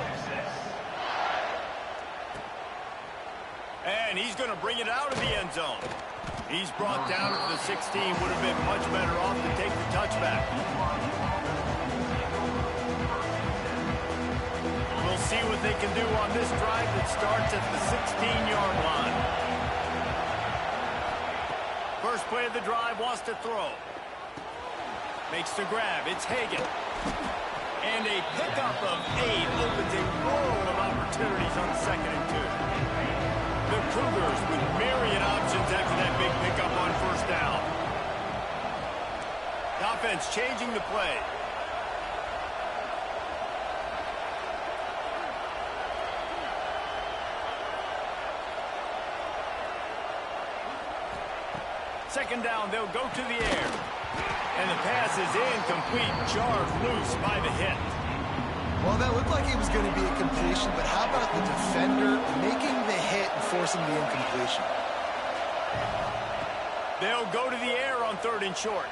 And he's going to bring it out of the end zone. He's brought down at the 16. Would have been much better off to take the touchback. We'll see what they can do on this drive that starts at the 16-yard line. First play of the drive, wants to throw. Makes the grab. It's Hagan. And a pickup of 8 opens a world of opportunities on 2nd and 2. The Cougars with myriad options after that big pickup on first down. The offense changing the play. Second down, they'll go to the air. And the pass is incomplete, jarred loose by the hit. Well, that looked like it was going to be a completion, but how about the defender making the hit and forcing the incompletion? They'll go to the air on 3rd and short.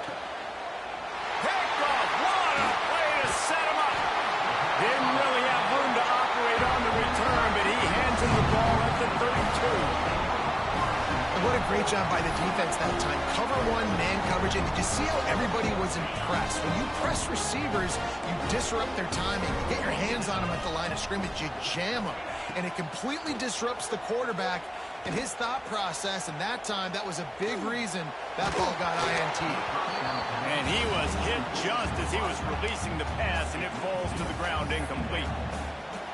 Picked off. What a play to set him up. Didn't really have room to operate on the return, but he hands him the ball at the 32. What a great job by the defense that time. Cover 1, man coverage, and did you see how everybody was impressed? When you press receivers, you disrupt their timing. You get your hands on them at the line of scrimmage, you jam them. And it completely disrupts the quarterback and his thought process, and that time, that was a big reason that ball got INT. And he was hit just as he was releasing the pass, and it falls to the ground incomplete.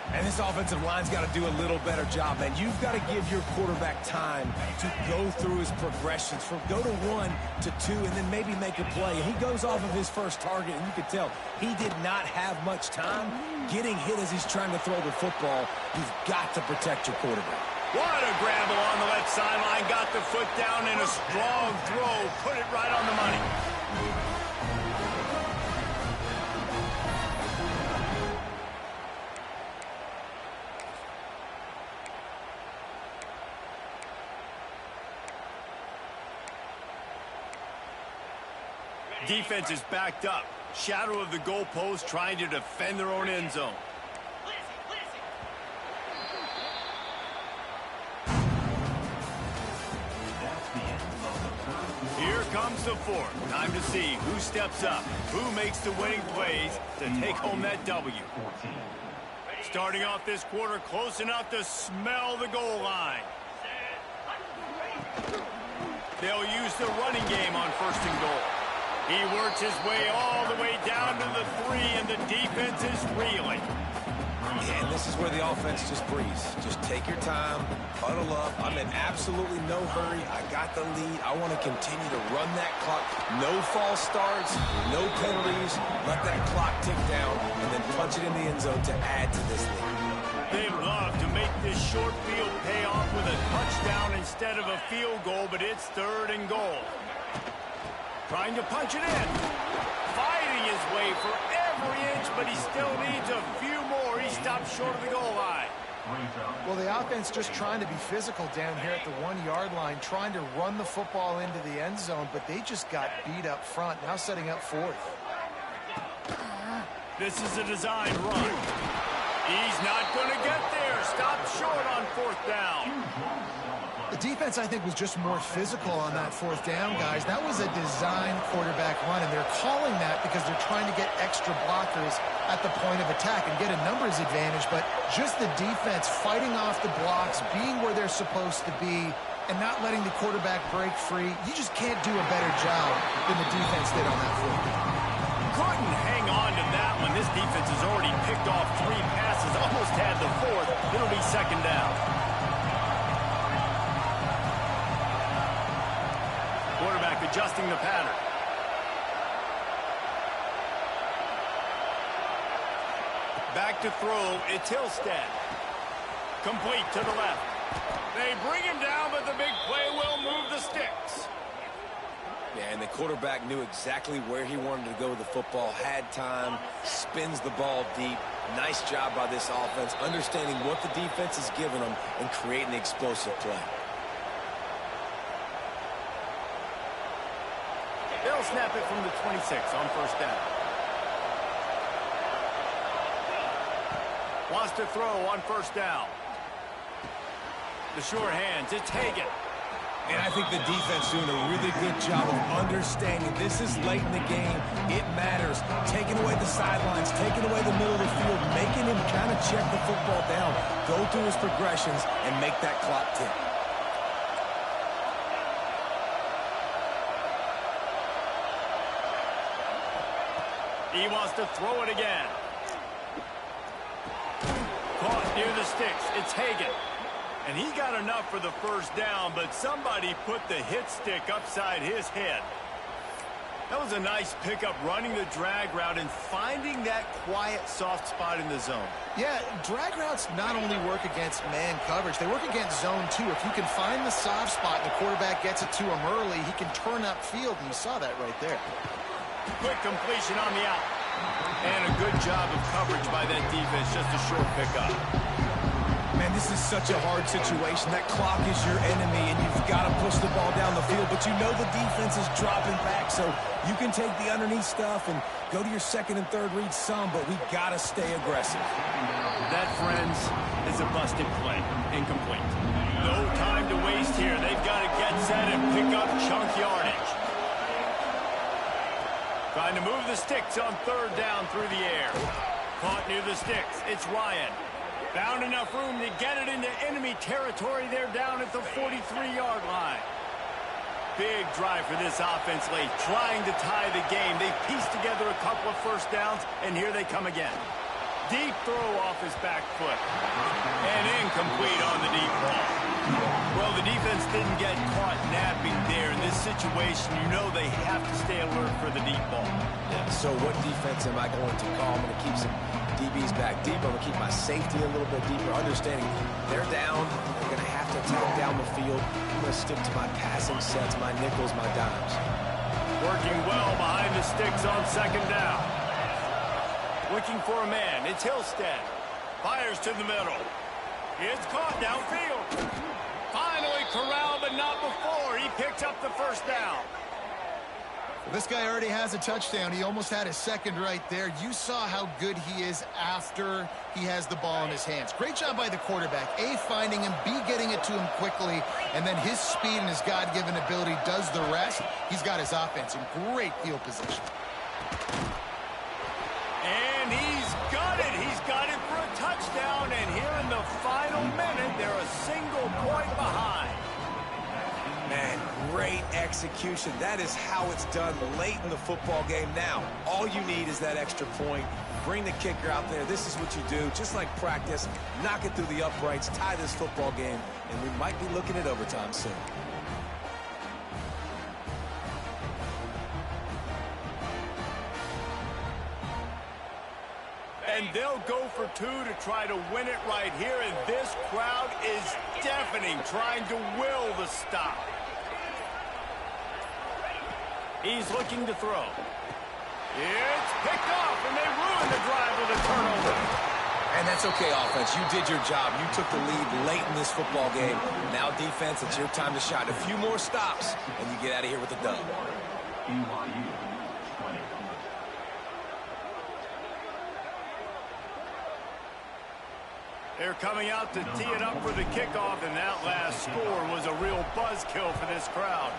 And this offensive line's got to do a little better job, man. You've got to give your quarterback time to go through his progressions from go to 1 to 2 and then maybe make a play. He goes off of his first target, and you can tell he did not have much time getting hit as he's trying to throw the football. You've got to protect your quarterback. What a grabble on the left sideline. Got the foot down in a strong throw. Put it right on the money. Defense is backed up. Shadow of the goalpost trying to defend their own end zone. Here comes the 4th. Time to see who steps up, who makes the winning plays to take home that W. Starting off this quarter close enough to smell the goal line. They'll use the running game on 1st and goal. He works his way all the way down to the 3, and the defense is reeling. Yeah, and this is where the offense just breathes. Just take your time, huddle up. I'm in absolutely no hurry. I got the lead. I want to continue to run that clock. No false starts, no penalties. Let that clock tick down, and then punch it in the end zone to add to this lead. They love to make this short field pay off with a touchdown instead of a field goal, but it's 3rd and goal. Trying to punch it in. Fighting his way for every inch, but he still needs a few more. He stopped short of the goal line. Well, the offense just trying to be physical down here at the 1-yard line, trying to run the football into the end zone, but they just got beat up front, now setting up 4th. This is a design run. He's not going to get there. Stop short on 4th down. The defense, I think, was just more physical on that 4th down, guys. That was a design quarterback run, and they're calling that because they're trying to get extra blockers at the point of attack and get a numbers advantage, but just the defense fighting off the blocks, being where they're supposed to be, and not letting the quarterback break free. You just can't do a better job than the defense did on that 4th down. Couldn't hang on to that one. This defense has already picked off 3 passes, almost had the 4th. It'll be 2nd down. Quarterback adjusting the pattern. Back to throw. It's Hillstead. Complete to the left. They bring him down, but the big play will move the sticks. Yeah, and the quarterback knew exactly where he wanted to go with the football, had time, spins the ball deep. Nice job by this offense, understanding what the defense is giving them and creating the explosive play. They'll snap it from the 26 on 1st down. Wants to throw on 1st down. The sure hands, it's Hagan. And I think the defense doing a really good job of understanding this is late in the game. It matters. Taking away the sidelines, taking away the middle of the field, making him kind of check the football down, go through his progressions, and make that clock tick. He wants to throw it again. Caught near the sticks. It's Hagan. And he got enough for the 1st down, but somebody put the hit stick upside his head. That was a nice pickup, running the drag route and finding that quiet, soft spot in the zone. Yeah, drag routes not only work against man coverage, they work against zone too. If you can find the soft spot and the quarterback gets it to him early, he can turn upfield, and you saw that right there. Quick completion on the out. And a good job of coverage by that defense, just a short pickup. Man, this is such a hard situation. That clock is your enemy, and you've got to push the ball down the field, but you know the defense is dropping back, so you can take the underneath stuff and go to your 2nd and 3rd read some, but we got to stay aggressive. That, friends, is a busted play. Incomplete. No time to waste here. They've got to get set and pick up chunk yardage. Trying to move the sticks on 3rd down through the air. Caught near the sticks. It's Ryan. Found enough room to get it into enemy territory. They're down at the 43-yard line. Big drive for this offense late, trying to tie the game. They pieced together a couple of 1st downs, and here they come again. Deep throw off his back foot. And incomplete on the deep ball. Well, the defense didn't get caught napping there. In this situation, you know they have to stay alert for the deep ball. Yeah, so what defense am I going to call? I'm going to keep some DBs back deep. I'm going to keep my safety a little bit deeper, understanding they're down. They're going to have to attack down the field. I'm going to stick to my passing sets, my nickels, my dimes. Working well behind the sticks on 2nd down. Looking for a man. It's Hillstead. Fires to the middle. It's caught downfield. Finally corralled, but not before. He picks up the 1st down. This guy already has a touchdown. He almost had his 2nd right there. You saw how good he is after he has the ball in his hands. Great job by the quarterback. A, finding him, B, getting it to him quickly, and then his speed and his God-given ability does the rest. He's got his offense in great field position. And he's got it. He's got it for a touchdown. final minute, they're a single point behind. Man, great execution. That is how it's done late in the football game now. All you need is that extra point. Bring the kicker out there. This is what you do. Just like practice, knock it through the uprights, tie this football game, and we might be looking at overtime soon. And they'll go for two to try to win it right here, and this crowd is deafening, trying to will the stop. He's looking to throw. It's picked off, and they ruin the drive with a turnover. And that's okay, offense. You did your job. You took the lead late in this football game. Now, defense, it's your time to shine. A few more stops, and you get out of here with a dub. They're coming out to tee it up for the kickoff, and that last score was a real buzzkill for this crowd.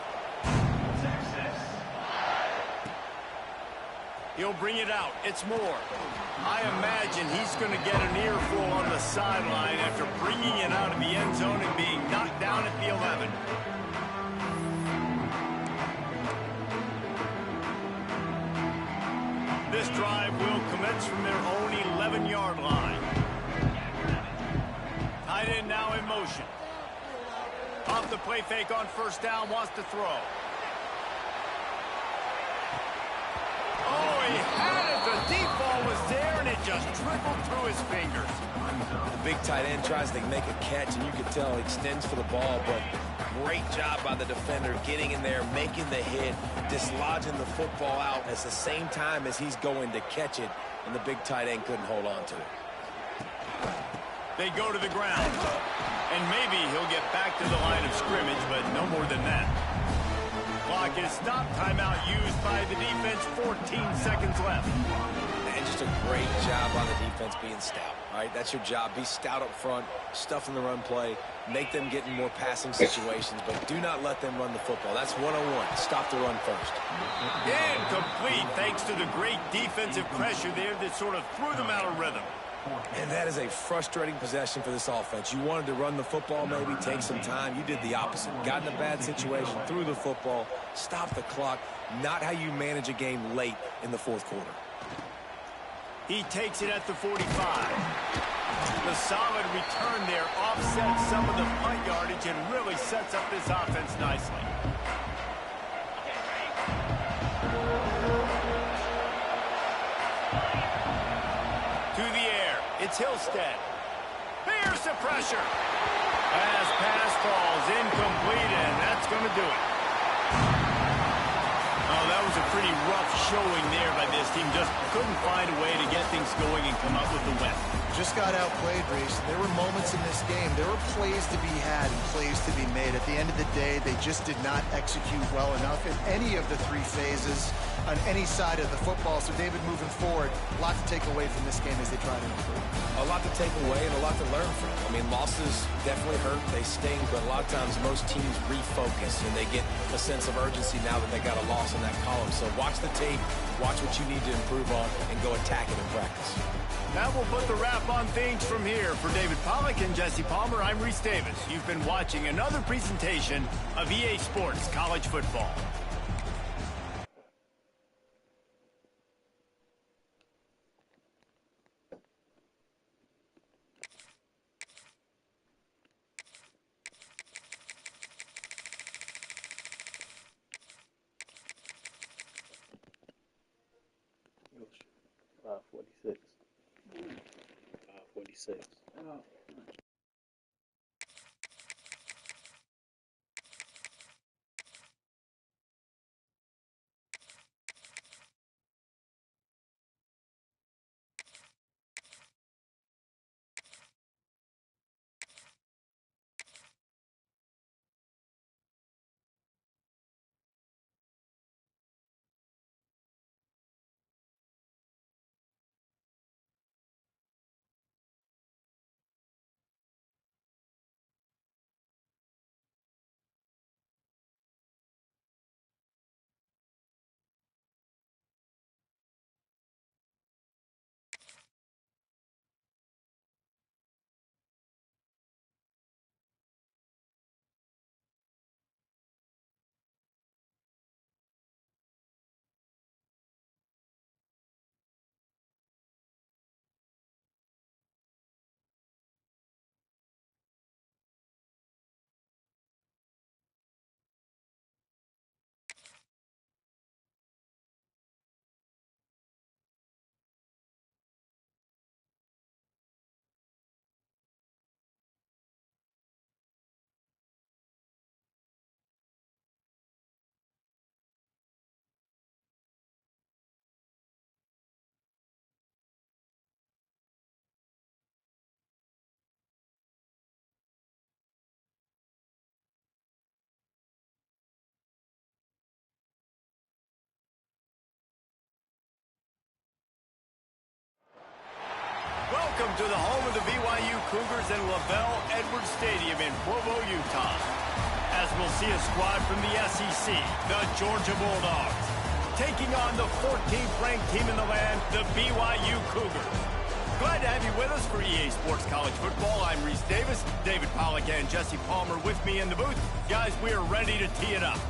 He'll bring it out. It's Moore. I imagine he's going to get an earful on the sideline after bringing it out of the end zone and being knocked down at the 11. This drive will commence from their own 11-yard line. Tight end now in motion. Off the play fake on first down, wants to throw. Oh, he had it. The deep ball was there, and it just trickled through his fingers. The big tight end tries to make a catch, and you can tell he extends for the ball, but great job by the defender getting in there, making the hit, dislodging the football out at the same time as he's going to catch it, and the big tight end couldn't hold on to it. They go to the ground, and maybe he'll get back to the line of scrimmage, but no more than that. Clock is stopped. Timeout used by the defense. 14 seconds left. And just a great job on the defense being stout. All right, that's your job. Be stout up front, stuff in the run play, make them get in more passing situations, but do not let them run the football. That's 101. Stop the run first. Incomplete, thanks to the great defensive pressure there that sort of threw them out of rhythm. And that is a frustrating possession for this offense. You wanted to run the football, maybe take some time. You did the opposite. Got in a bad situation, threw the football, stopped the clock. Not how you manage a game late in the fourth quarter. He takes it at the 45. The solid return there offsets some of the punt yardage and really sets up this offense nicely. To the air. It's Hillstead. Here's the pressure. Pass falls incomplete, and that's going to do it. Oh, that was a pretty rough showing there by this team. Just couldn't find a way to get things going and come up with the win. Just got outplayed, Reese. There were moments in this game. There were plays to be had and plays to be made. At the end of the day, they just did not execute well enough in any of the three phases on any side of the football. So, David, moving forward, a lot to take away from this game as they try to improve. A lot to take away and a lot to learn from. I mean, losses definitely hurt. They sting, but a lot of times most teams refocus and they get a sense of urgency now that they got a loss in that column. So watch the tape, watch what you need to improve on, and go attack it in practice. That will put the wrap on things from here. For David Pollack and Jesse Palmer, I'm Reese Davis. You've been watching another presentation of EA Sports College Football. Welcome to the home of the BYU Cougars and LaVell Edwards Stadium in Provo, Utah. As we'll see a squad from the SEC, the Georgia Bulldogs, taking on the 14th ranked team in the land, the BYU Cougars. Glad to have you with us for EA Sports College Football. I'm Reese Davis, David Pollack and Jesse Palmer with me in the booth. Guys, we are ready to tee it up.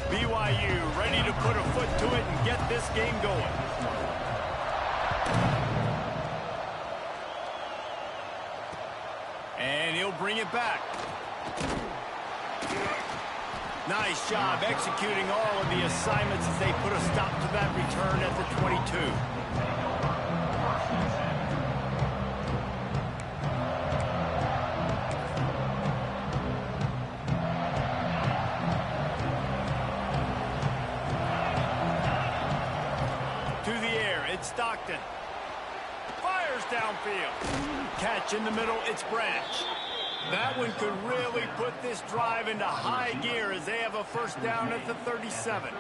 BYU ready to put a foot to it and get this game going. And he'll bring it back. Nice job executing all of the assignments as they put a stop to that return at the 22. It's Stockton. Fires downfield. Catch in the middle, it's Branch. That one could really put this drive into high gear as they have a first down at the 37.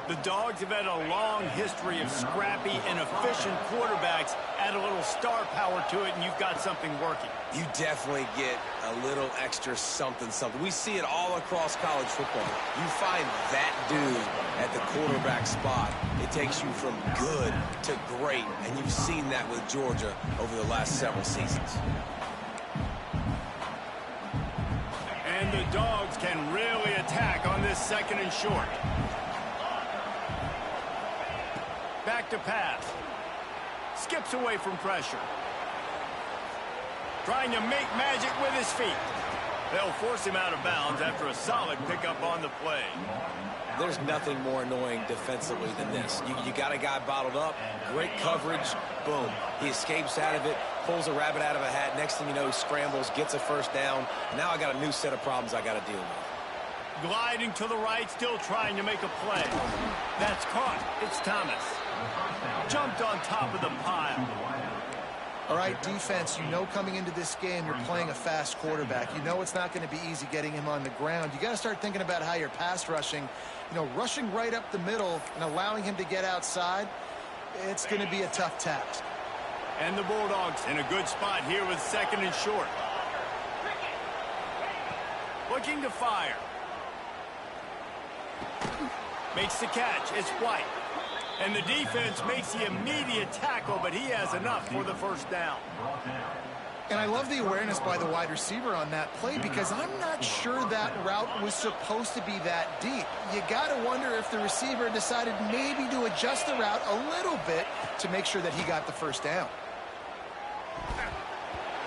The Dogs have had a long history of scrappy and efficient quarterbacks. Add a little star power to it and you've got something working. You definitely get a little extra something. We see it all across college football. You find that dude at the quarterback spot, it takes you from good to great, and you've seen that with Georgia over the last several seasons. And the Dogs can really attack on this second and short. Back to pass. Skips away from pressure. Trying to make magic with his feet. They'll force him out of bounds after a solid pickup on the play. There's nothing more annoying defensively than this. You got a guy bottled up, great coverage, boom. He escapes out of it, pulls a rabbit out of a hat. Next thing you know, he scrambles, gets a first down. Now I got a new set of problems I got to deal with. Gliding to the right, still trying to make a play. That's caught. It's Thomas. Jumped on top of the pile. All right, defense, you know coming into this game you're playing a fast quarterback. You know it's not going to be easy getting him on the ground. You got to start thinking about how you're pass rushing. You know, rushing right up the middle and allowing him to get outside, it's going to be a tough task. And the Bulldogs in a good spot here with second and short. Looking to fire. Makes the catch. It's White. And the defense makes the immediate tackle, but he has enough for the first down. And I love the awareness by the wide receiver on that play because I'm not sure that route was supposed to be that deep. You got to wonder if the receiver decided maybe to adjust the route a little bit to make sure that he got the first down.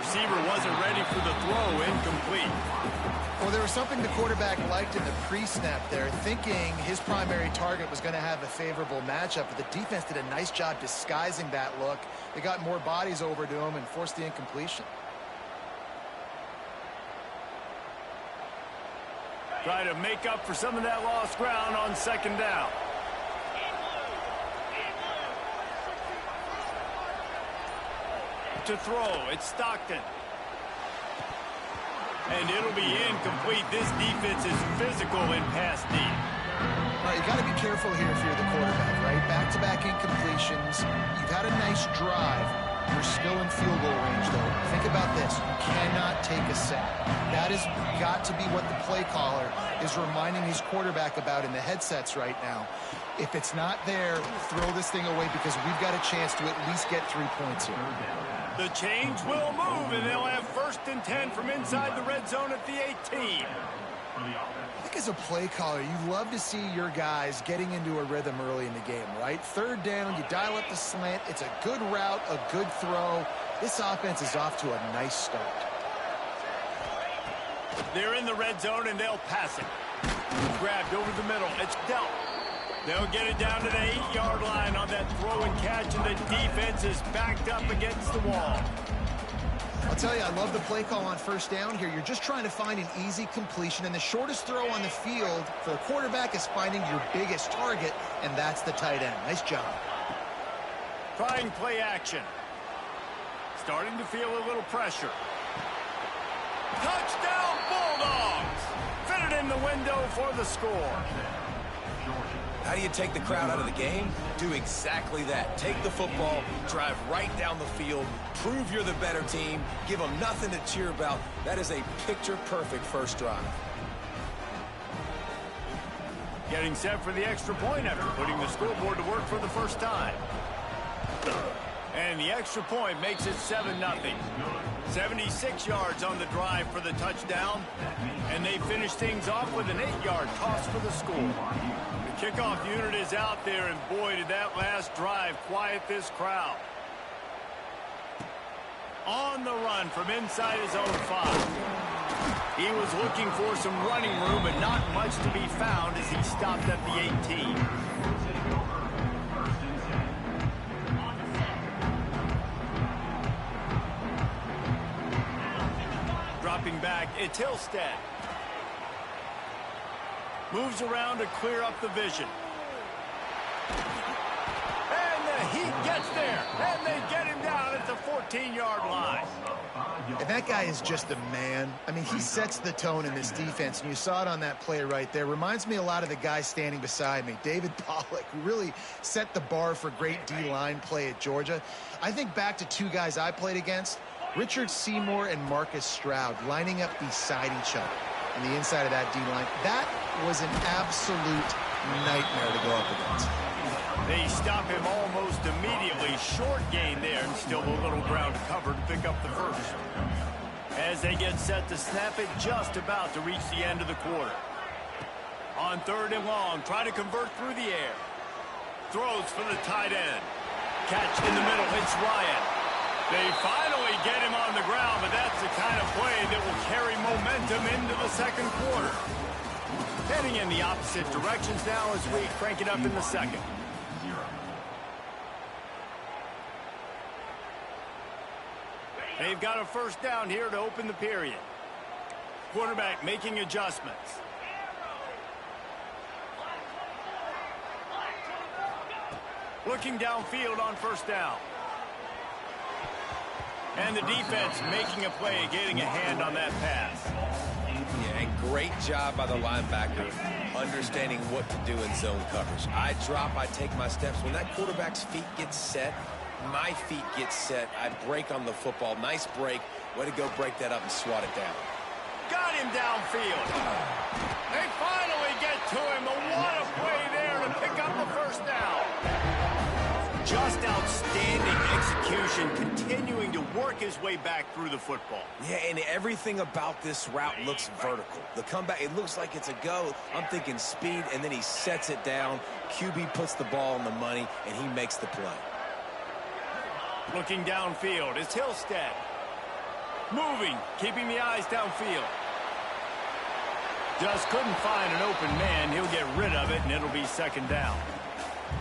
Receiver wasn't ready for the throw, incomplete. Well, there was something the quarterback liked in the pre-snap there, thinking his primary target was going to have a favorable matchup, but the defense did a nice job disguising that look. They got more bodies over to him and forced the incompletion. Try to make up for some of that lost ground on second down. To throw, it's Stockton. And it'll be incomplete. This defense is physical in pass deep. All right, you got to be careful here if you're the quarterback, right? Back-to-back incompletions. You've had a nice drive. You're still in field goal range, though. Think about this. You cannot take a sack. That has got to be what the play caller is reminding his quarterback about in the headsets right now. If it's not there, throw this thing away because we've got a chance to at least get 3 points here. The change will move, and they'll have first and 10 from inside the red zone at the 18. I think as a play caller, you love to see your guys getting into a rhythm early in the game, right? Third down, you dial up the slant. It's a good route, a good throw. This offense is off to a nice start. They're in the red zone, and they'll pass it. Grabbed over the middle. It's dealt. They'll get it down to the 8-yard line on that throw and catch, and the defense is backed up against the wall. I'll tell you, I love the play call on first down here. You're just trying to find an easy completion, and the shortest throw on the field for a quarterback is finding your biggest target, and that's the tight end. Nice job. Trying play action. starting to feel a little pressure. Touchdown, Bulldogs! Fitted in the window for the score. How do you take the crowd out of the game? Do exactly that. Take the football, drive right down the field, prove you're the better team, give them nothing to cheer about. That is a picture-perfect first drive. Getting set for the extra point after putting the scoreboard to work for the first time. And the extra point makes it 7-0. 76 yards on the drive for the touchdown. And they finish things off with an 8-yard toss for the score. The kickoff unit is out there, and boy, did that last drive quiet this crowd. On the run from inside his own 5. He was looking for some running room, but not much to be found as he stopped at the 18. Dropping back, it's Hillstead. Moves around to clear up the vision. And the Heat gets there, and they get him down at the 14-yard line. And that guy is just a man. I mean, he sets the tone in this defense, and you saw it on that play right there. Reminds me a lot of the guy standing beside me, David Pollack, who really set the bar for great D-line play at Georgia. I think back to two guys I played against, Richard Seymour and Marcus Stroud, lining up beside each other on the inside of that D-line. That was an absolute nightmare to go up against. They stop him almost immediately. Short gain there, and still a little ground to cover to pick up the first. As they get set to snap it, just about to reach the end of the quarter. On 3rd and long, try to convert through the air. Throws for the tight end. Catch in the middle, it's Ryan. They finally get him on the ground, but that's the kind of play that will carry momentum into the second quarter. Heading in the opposite directions now as we crank it up in the second. They've got a first down here to open the period. Quarterback making adjustments. Looking downfield on first down. And the defense making a play, getting a hand on that pass. Yeah, and great job by the linebacker understanding what to do in zone coverage. I drop, I take my steps. When that quarterback's feet get set, my feet get set. I break on the football. Nice break. Way to go break that up and swat it down. Got him downfield. They finally get to him. But what a play there to pick up the first down. Just outstanding execution, continuing to work his way back through the football. Yeah, and everything about this route looks vertical. The comeback, it looks like it's a go. I'm thinking speed, and then he sets it down. QB puts the ball on the money, and he makes the play. Looking downfield, it's Hillstead. Moving, keeping the eyes downfield. Just couldn't find an open man. He'll get rid of it, and it'll be second down.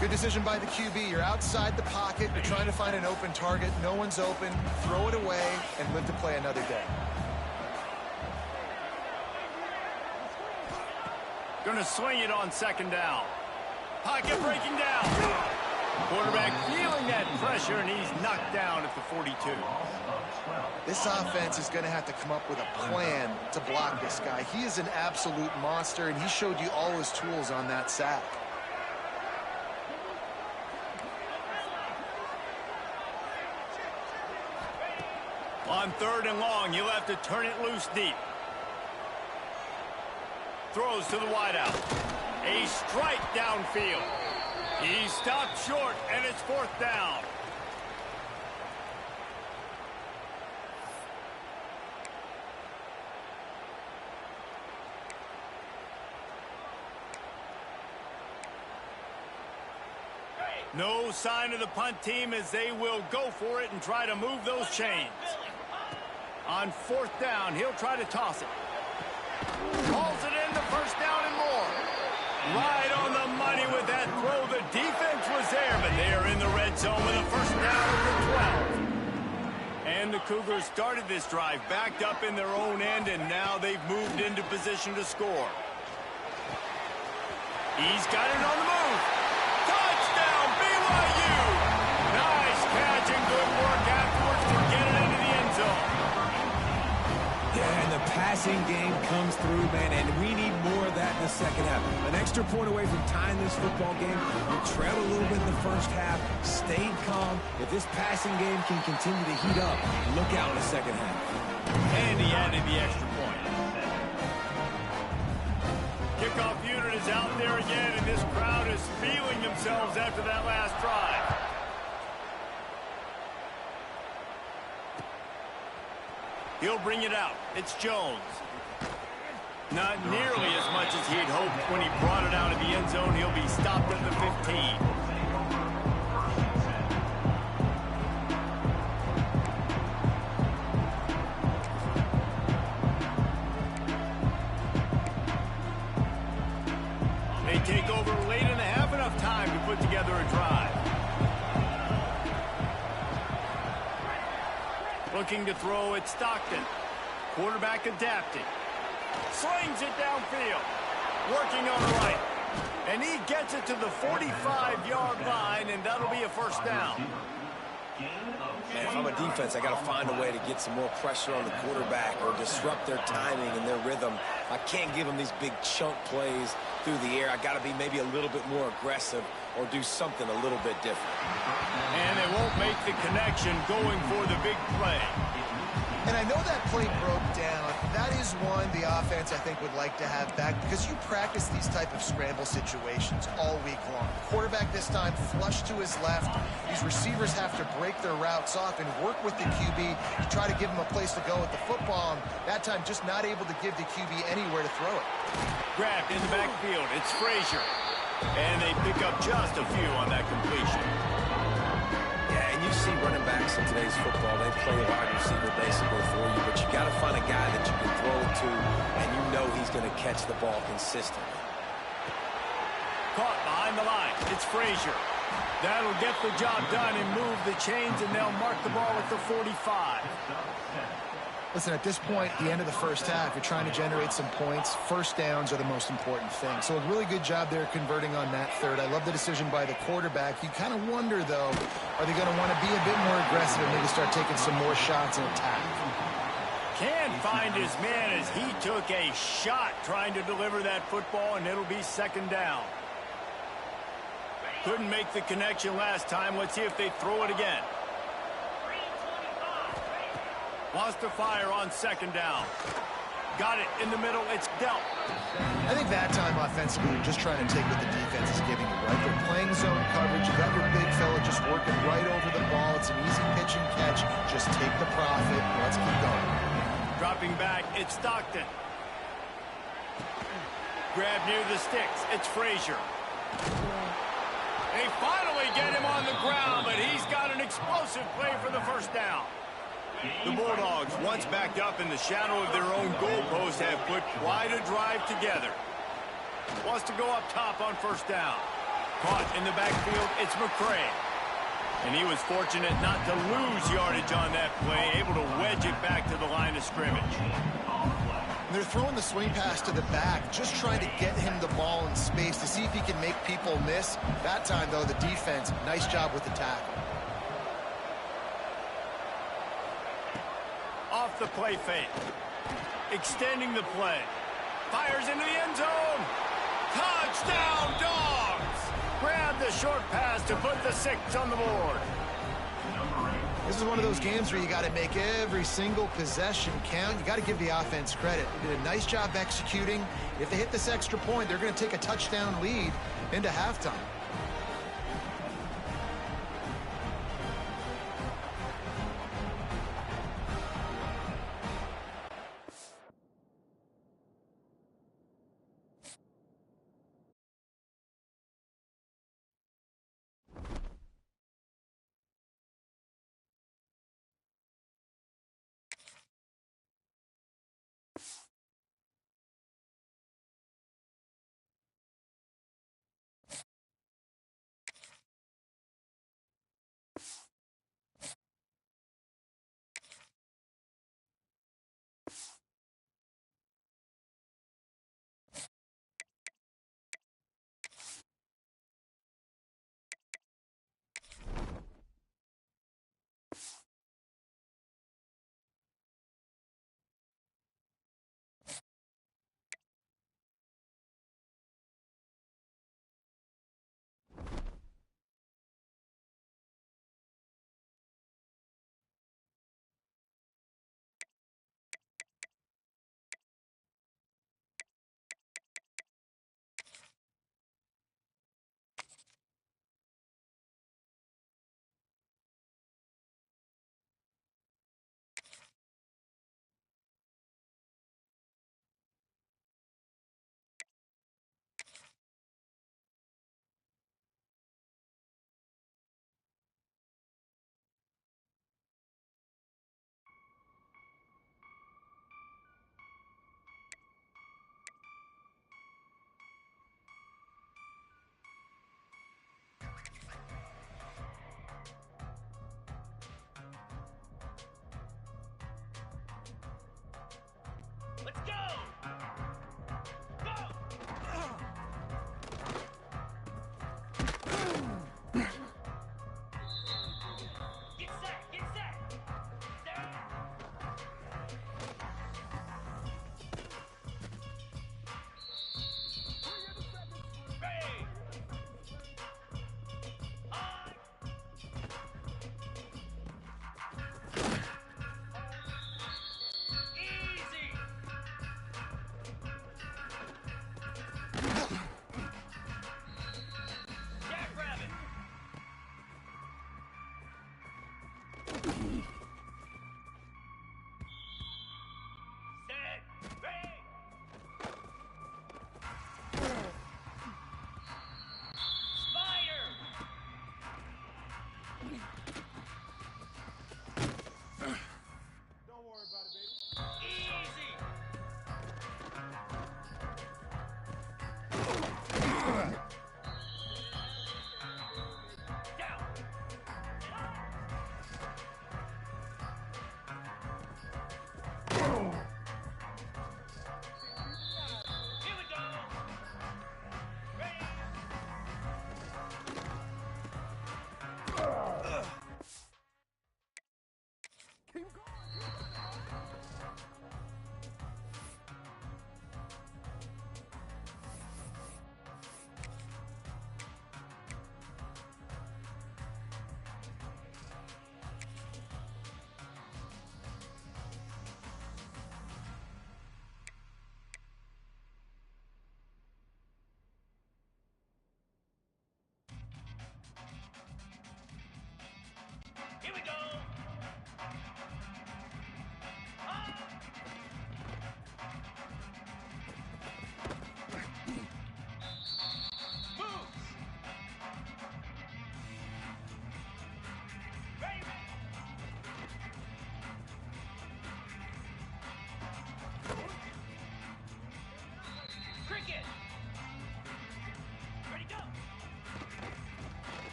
Good decision by the QB. You're outside the pocket. You're trying to find an open target. No one's open. Throw it away and live to play another day. Gonna swing it on second down. Pocket breaking down. Quarterback feeling that pressure, and he's knocked down at the 42. This offense is going to have to come up with a plan to block this guy. He is an absolute monster, and he showed you all his tools on that sack. On 3rd and long, you'll have to turn it loose deep. Throws to the wideout. A strike downfield. He stopped short, and it's 4th down. No sign of the punt team as they will go for it and try to move those chains. On 4th down, he'll try to toss it. Hauls it in, the first down and more. Right on the money with that throw. The defense was there, but they are in the red zone with a first down at the 12. And the Cougars started this drive backed up in their own end, and now they've moved into position to score. He's got it on the move. Touchdown, BYU! Nice catch and good work afterwards to get it passing game comes through, man, and we need more of that in the second half. An extra point away from tying this football game. We trailed a little bit in the first half, stayed calm. If this passing game can continue to heat up, look out in the second half. And he added the extra point. Kickoff unit is out there again, and this crowd is feeling themselves after that last drive. He'll bring it out. It's Jones. Not nearly as much as he'd hoped when he brought it out of the end zone. He'll be stopped at the 15. They take over late in the half, enough time to put together a drive. Looking to throw at Stockton. Quarterback adapting. Slings it downfield. Working on the right. And he gets it to the 45-yard line, and that'll be a first down. And if I'm a defense, I got to find a way to get some more pressure on the quarterback or disrupt their timing and their rhythm. I can't give them these big chunk plays through the air. I got to be maybe a little bit more aggressive or do something a little bit different. And they won't make the connection going for the big play. And I know that play broke down. That is one the offense, I think, would like to have back because you practice these type of scramble situations all week long. Quarterback this time flush to his left. These receivers have to break their routes off and work with the QB to try to give him a place to go with the football. And that time just not able to give the QB anywhere to throw it. Grabbed in the backfield. It's Frazier. And they pick up just a few on that completion. Yeah, and you see running backs in today's football, they play a wide receiver basically for you, but you got to find a guy that you can throw it to, and you know he's going to catch the ball consistently. Caught behind the line. It's Frazier. That'll get the job done and move the chains, and they'll mark the ball at the 45. Listen, at this point, the end of the first half, you're trying to generate some points. First downs are the most important thing. So a really good job there converting on that third. I love the decision by the quarterback. You kind of wonder, though, are they going to want to be a bit more aggressive and maybe start taking some more shots and attack? Can't find his man as he took a shot trying to deliver that football, and it'll be second down. Couldn't make the connection last time. Let's see if they throw it again. Wants to fire on second down. Got it in the middle. It's dealt. I think that time offensively, you're just trying to take what the defense is giving you, right? They're playing zone coverage. You got your big fella just working right over the ball. It's an easy pitch and catch. Just take the profit. Let's keep going. Dropping back. It's Stockton. Grab near the sticks. It's Frazier. They finally get him on the ground, but he's got an explosive play for the first down. The Bulldogs, once backed up in the shadow of their own goalpost, have put quite a drive together. Wants to go up top on first down. Caught in the backfield, it's McCray. And he was fortunate not to lose yardage on that play, able to wedge it back to the line of scrimmage. They're throwing the swing pass to the back, just trying to get him the ball in space to see if he can make people miss. That time, though, the defense, nice job with the tackle. Off the play fake. Extending the play. Fires into the end zone. Touchdown, Dogs! Grab the short pass to put the 6 on the board. This is one of those games where you got to make every single possession count. You got to give the offense credit. They did a nice job executing. If they hit this extra point, they're going to take a touchdown lead into halftime.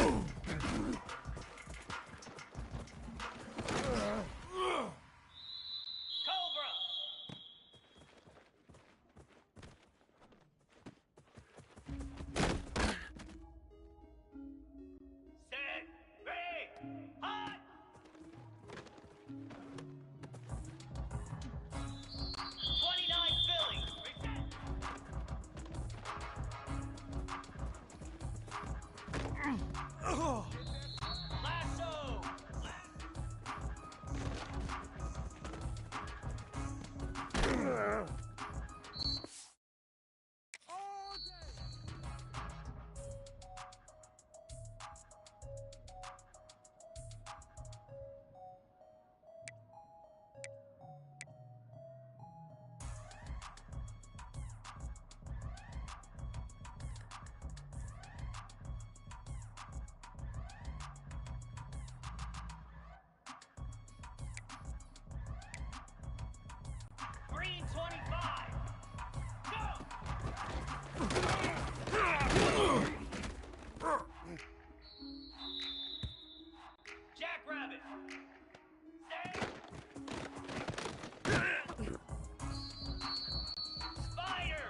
Cobra. Set. Ready. Hot. 29 Philly. Reset. Lasso. Green 25. Go! Jackrabbit. Stay. Spider.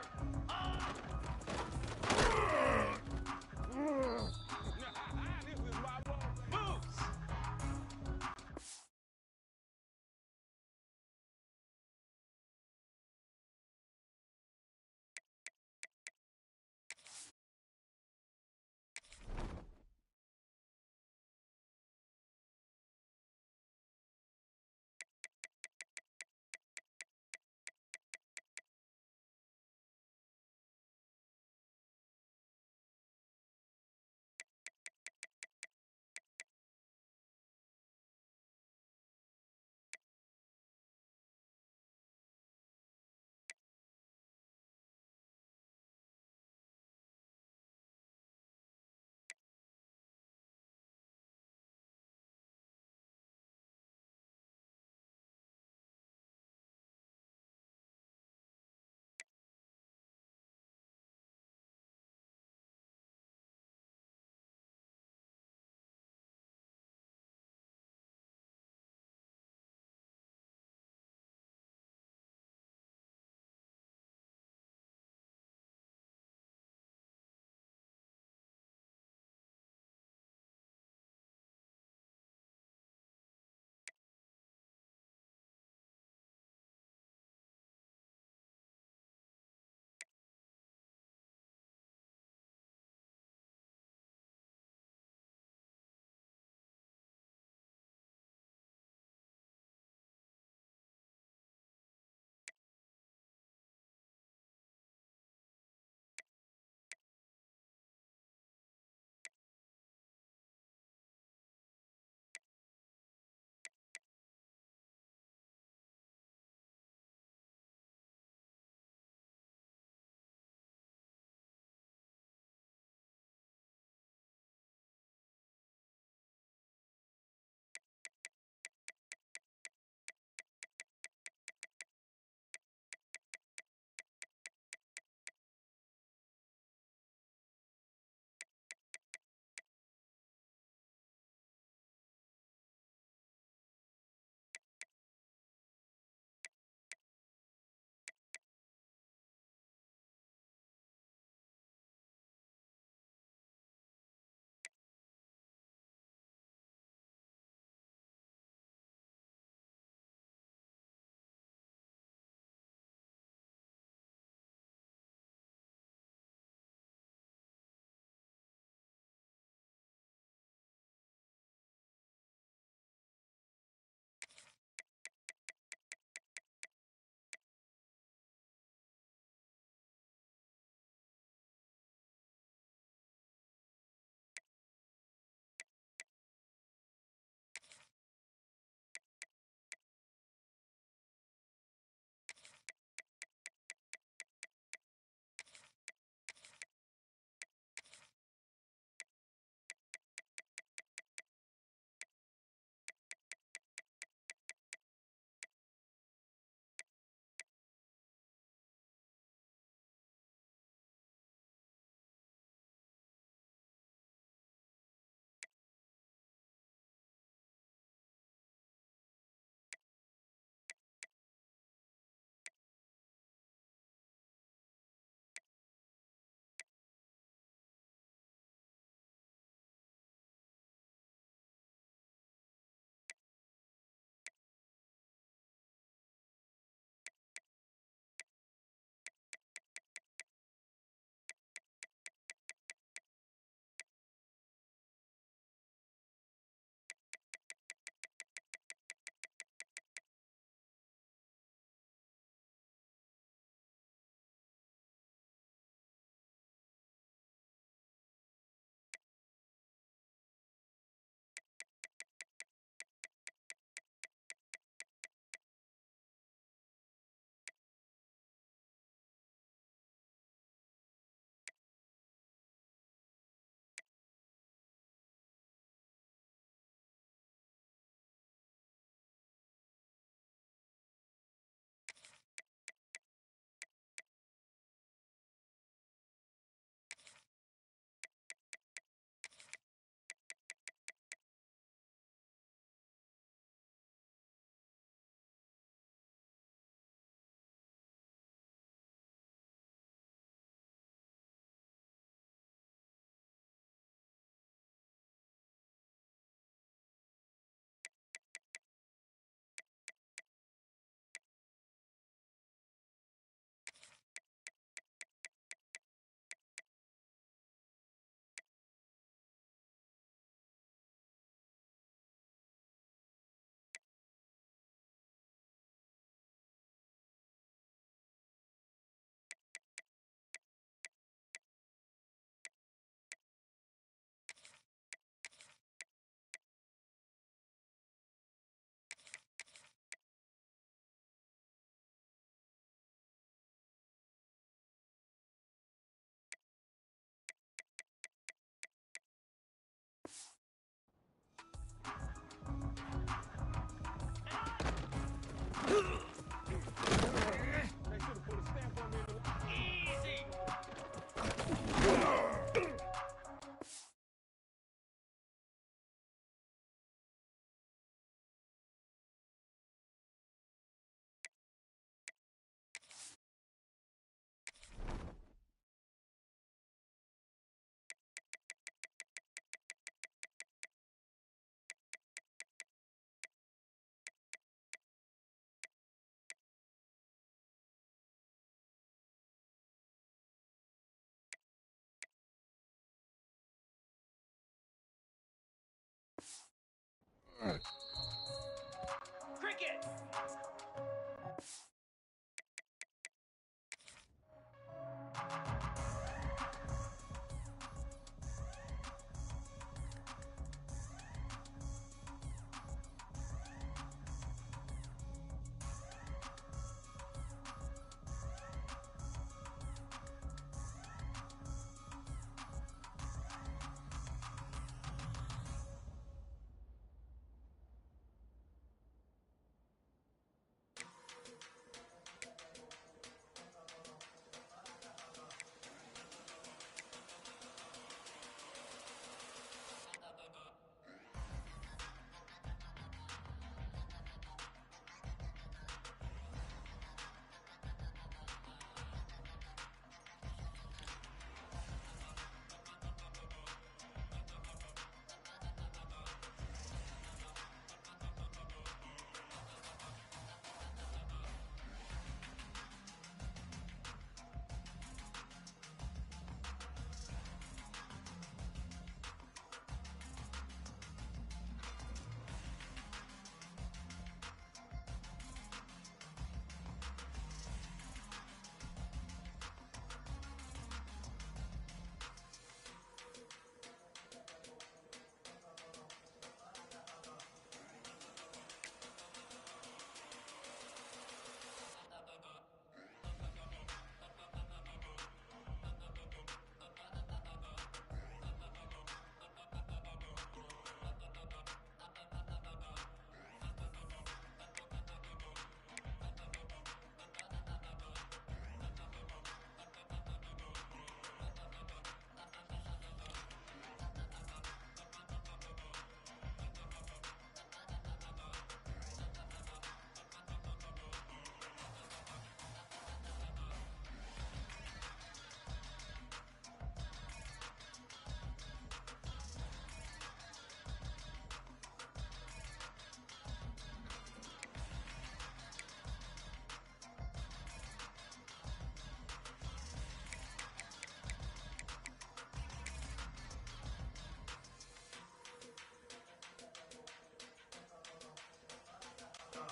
Cricket!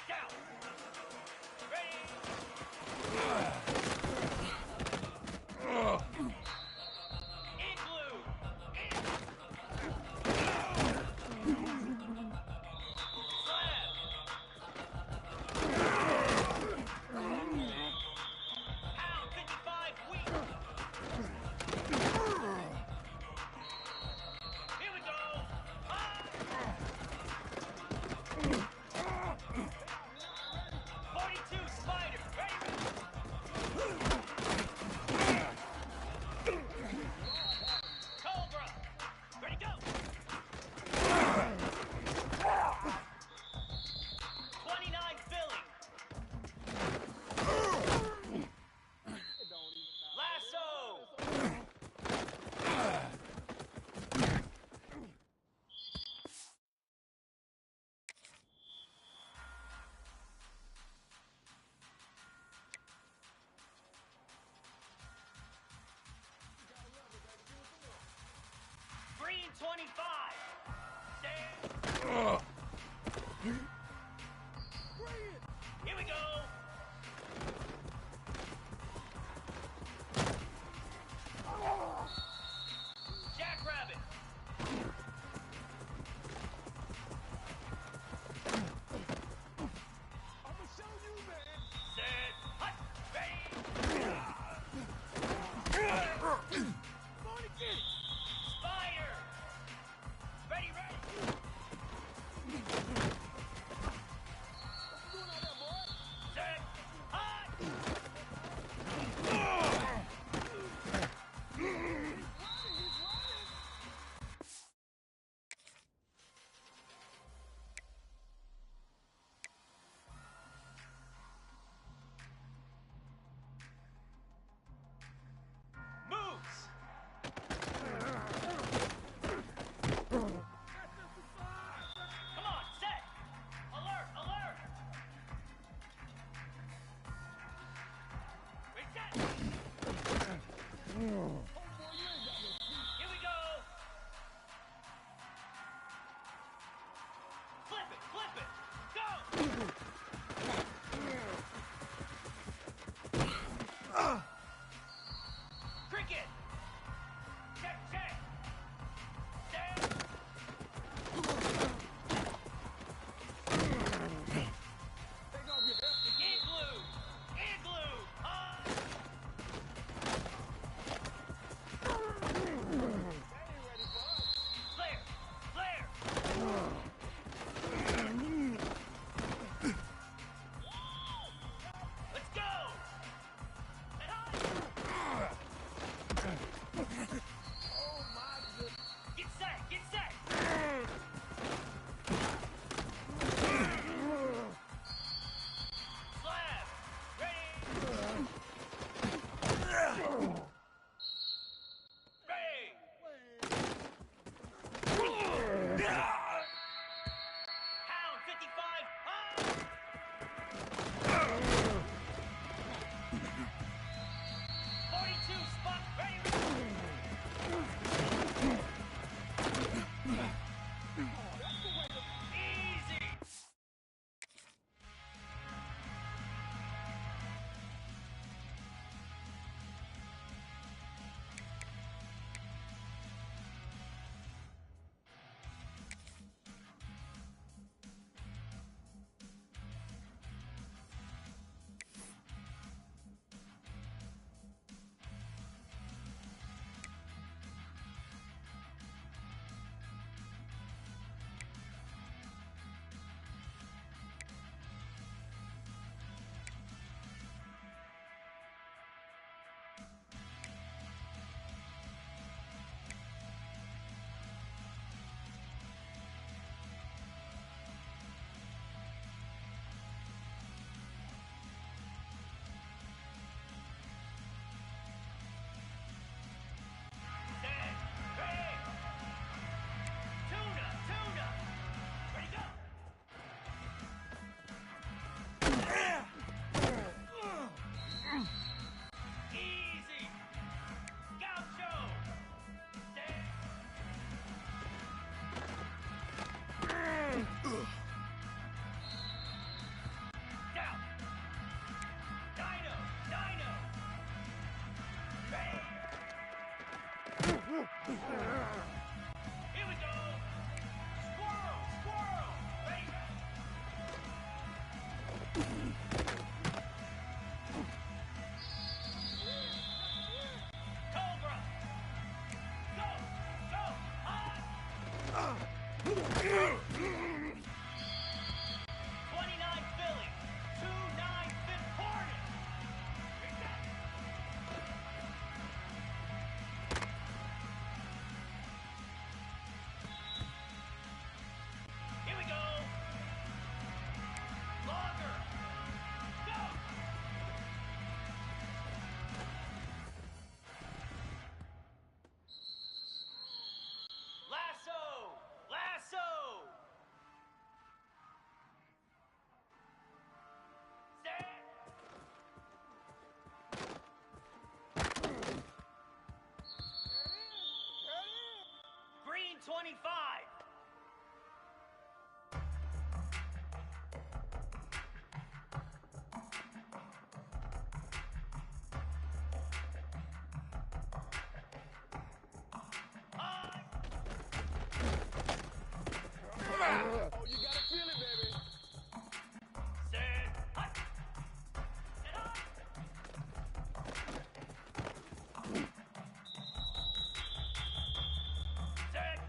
Down! Ready! Igloo! Slab! Pound 55 wheat! Here we go! Ah! 42 spider! Ready? Cobra! Ready, go! 29 filling! Lasso! Green 25! Stand! Here we go! Jackrabbit! I'ma show you, man. Set! Hut! Ready! Come on and get it. Spider! Ready, ready! What you doing out there, boy? Set! 25. Oh, you gotta feel it, baby. Set. Hut. Set up. Set.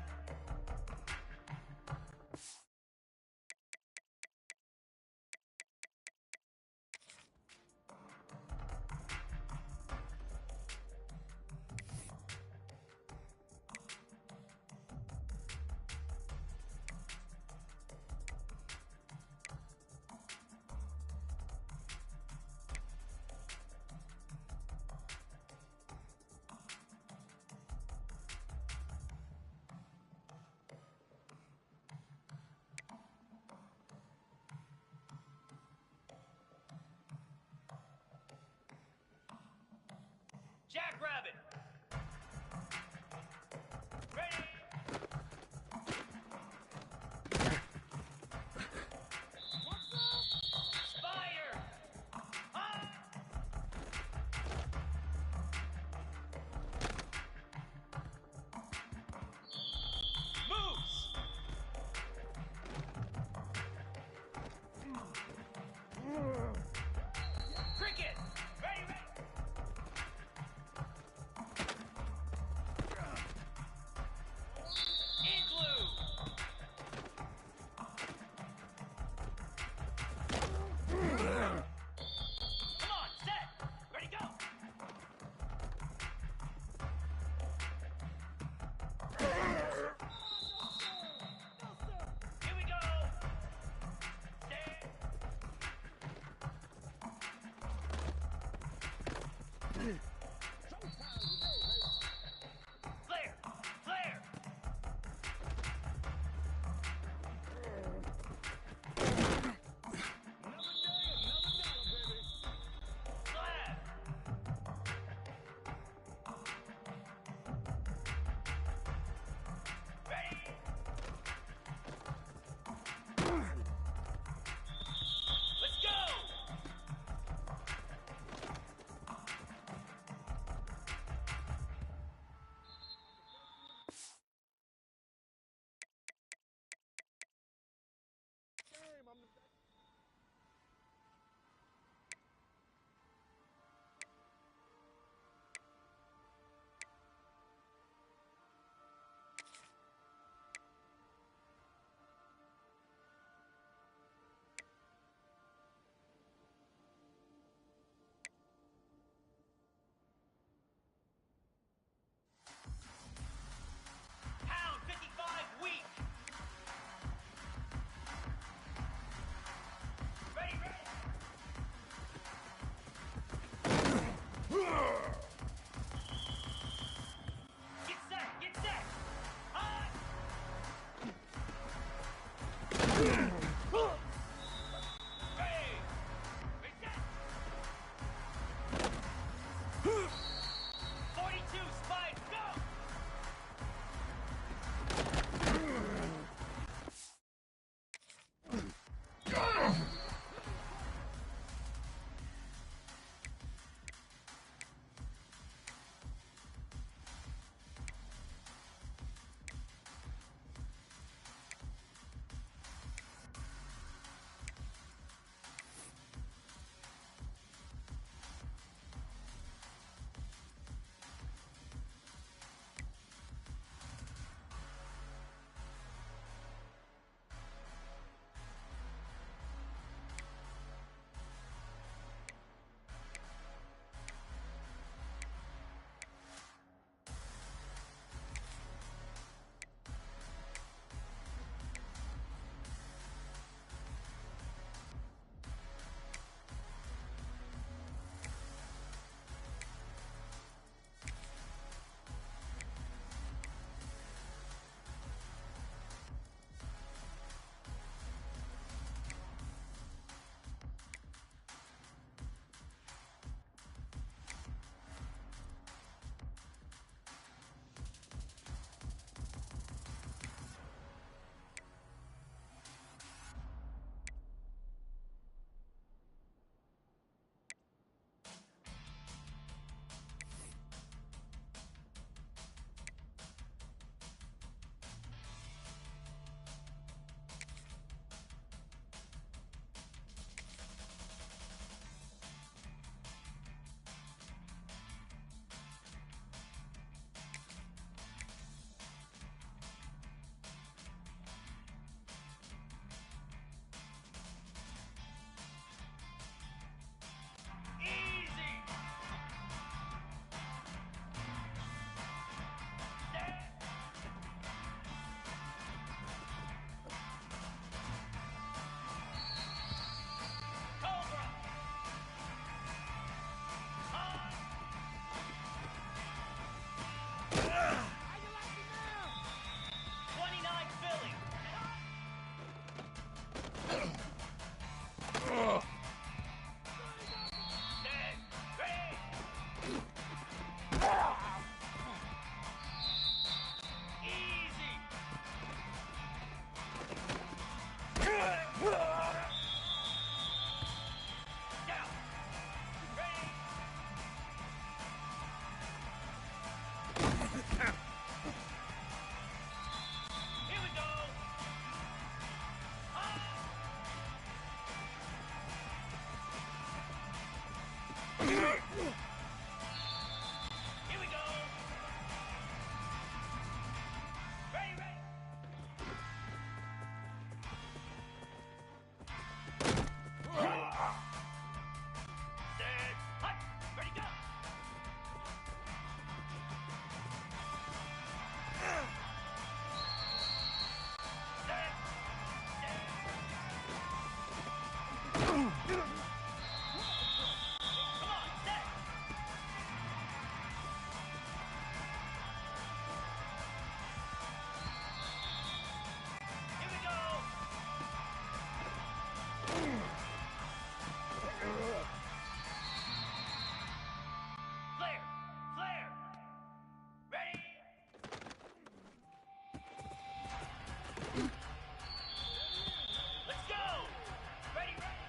Here we go. Ready, ready. Set. Hut. Ready, go. Set. Come on, set. Here we go. Flare, flare. Ready. Let's go. Ready, ready.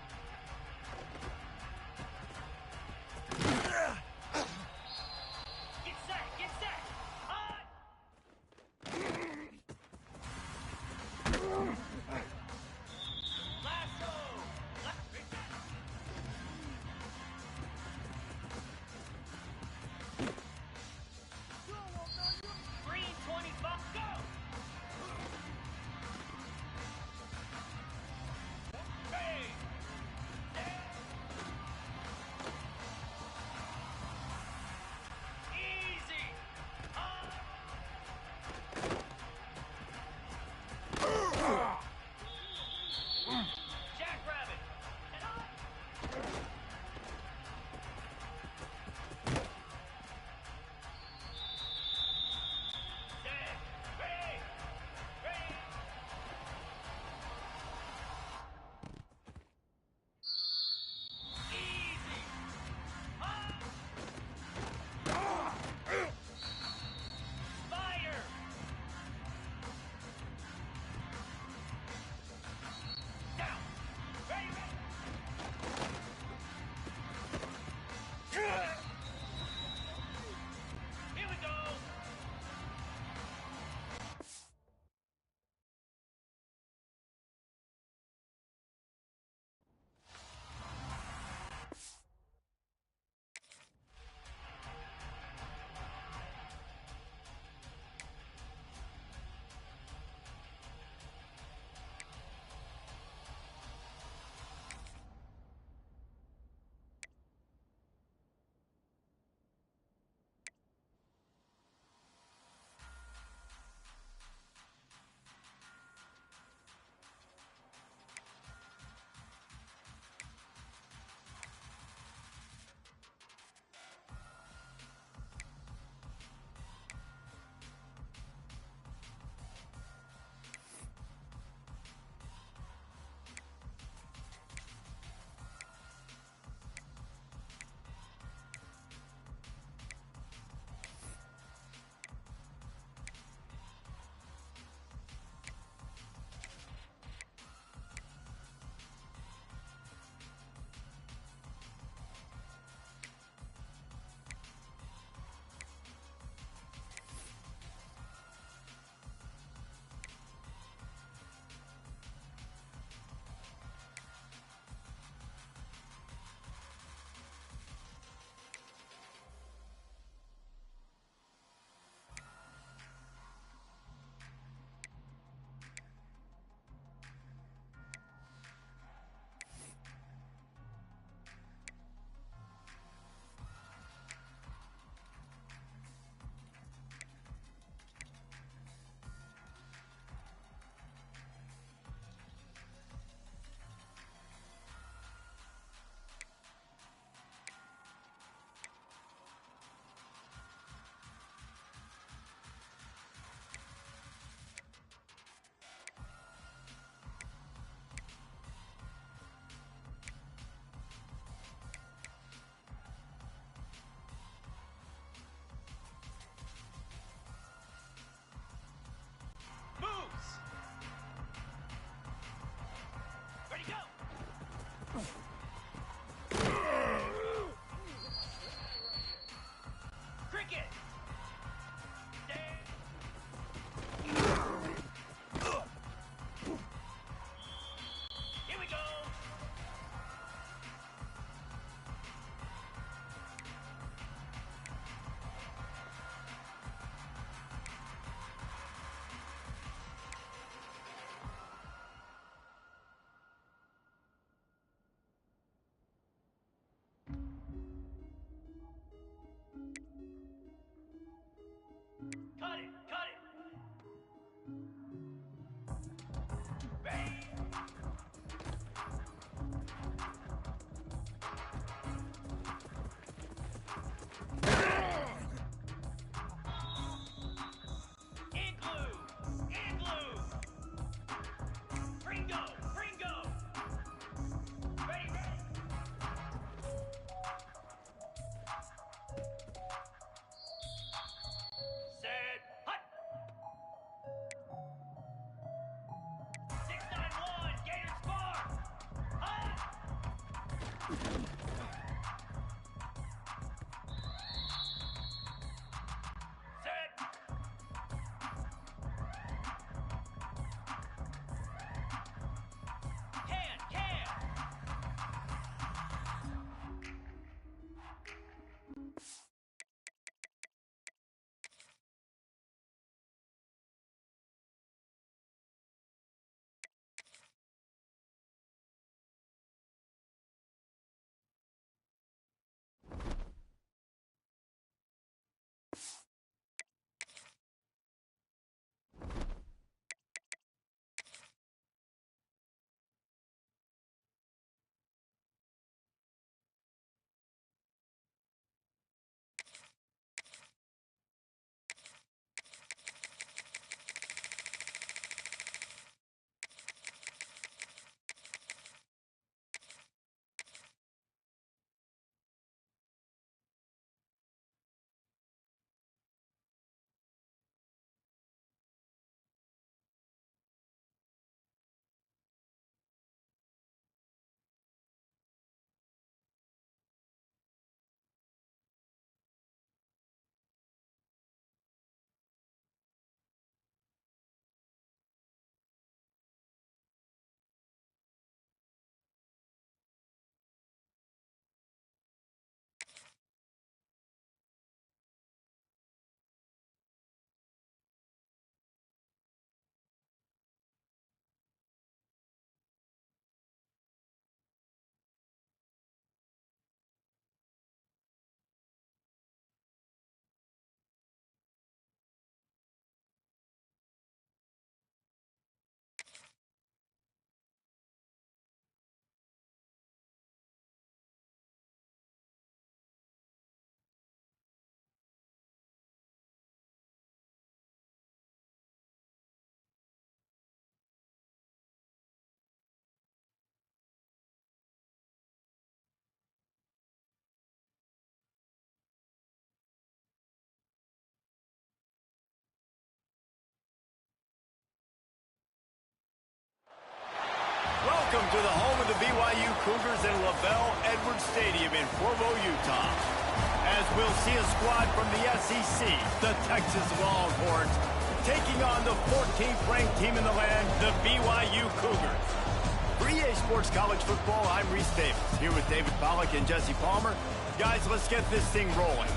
Welcome to the home of the BYU Cougars in LaBelle Edwards Stadium in Provo, Utah. As we'll see a squad from the SEC, the Texas Longhorns, taking on the 14th ranked team in the land, the BYU Cougars. For EA Sports College Football, I'm Reese Davis, here with David Pollack and Jesse Palmer. Guys, let's get this thing rolling.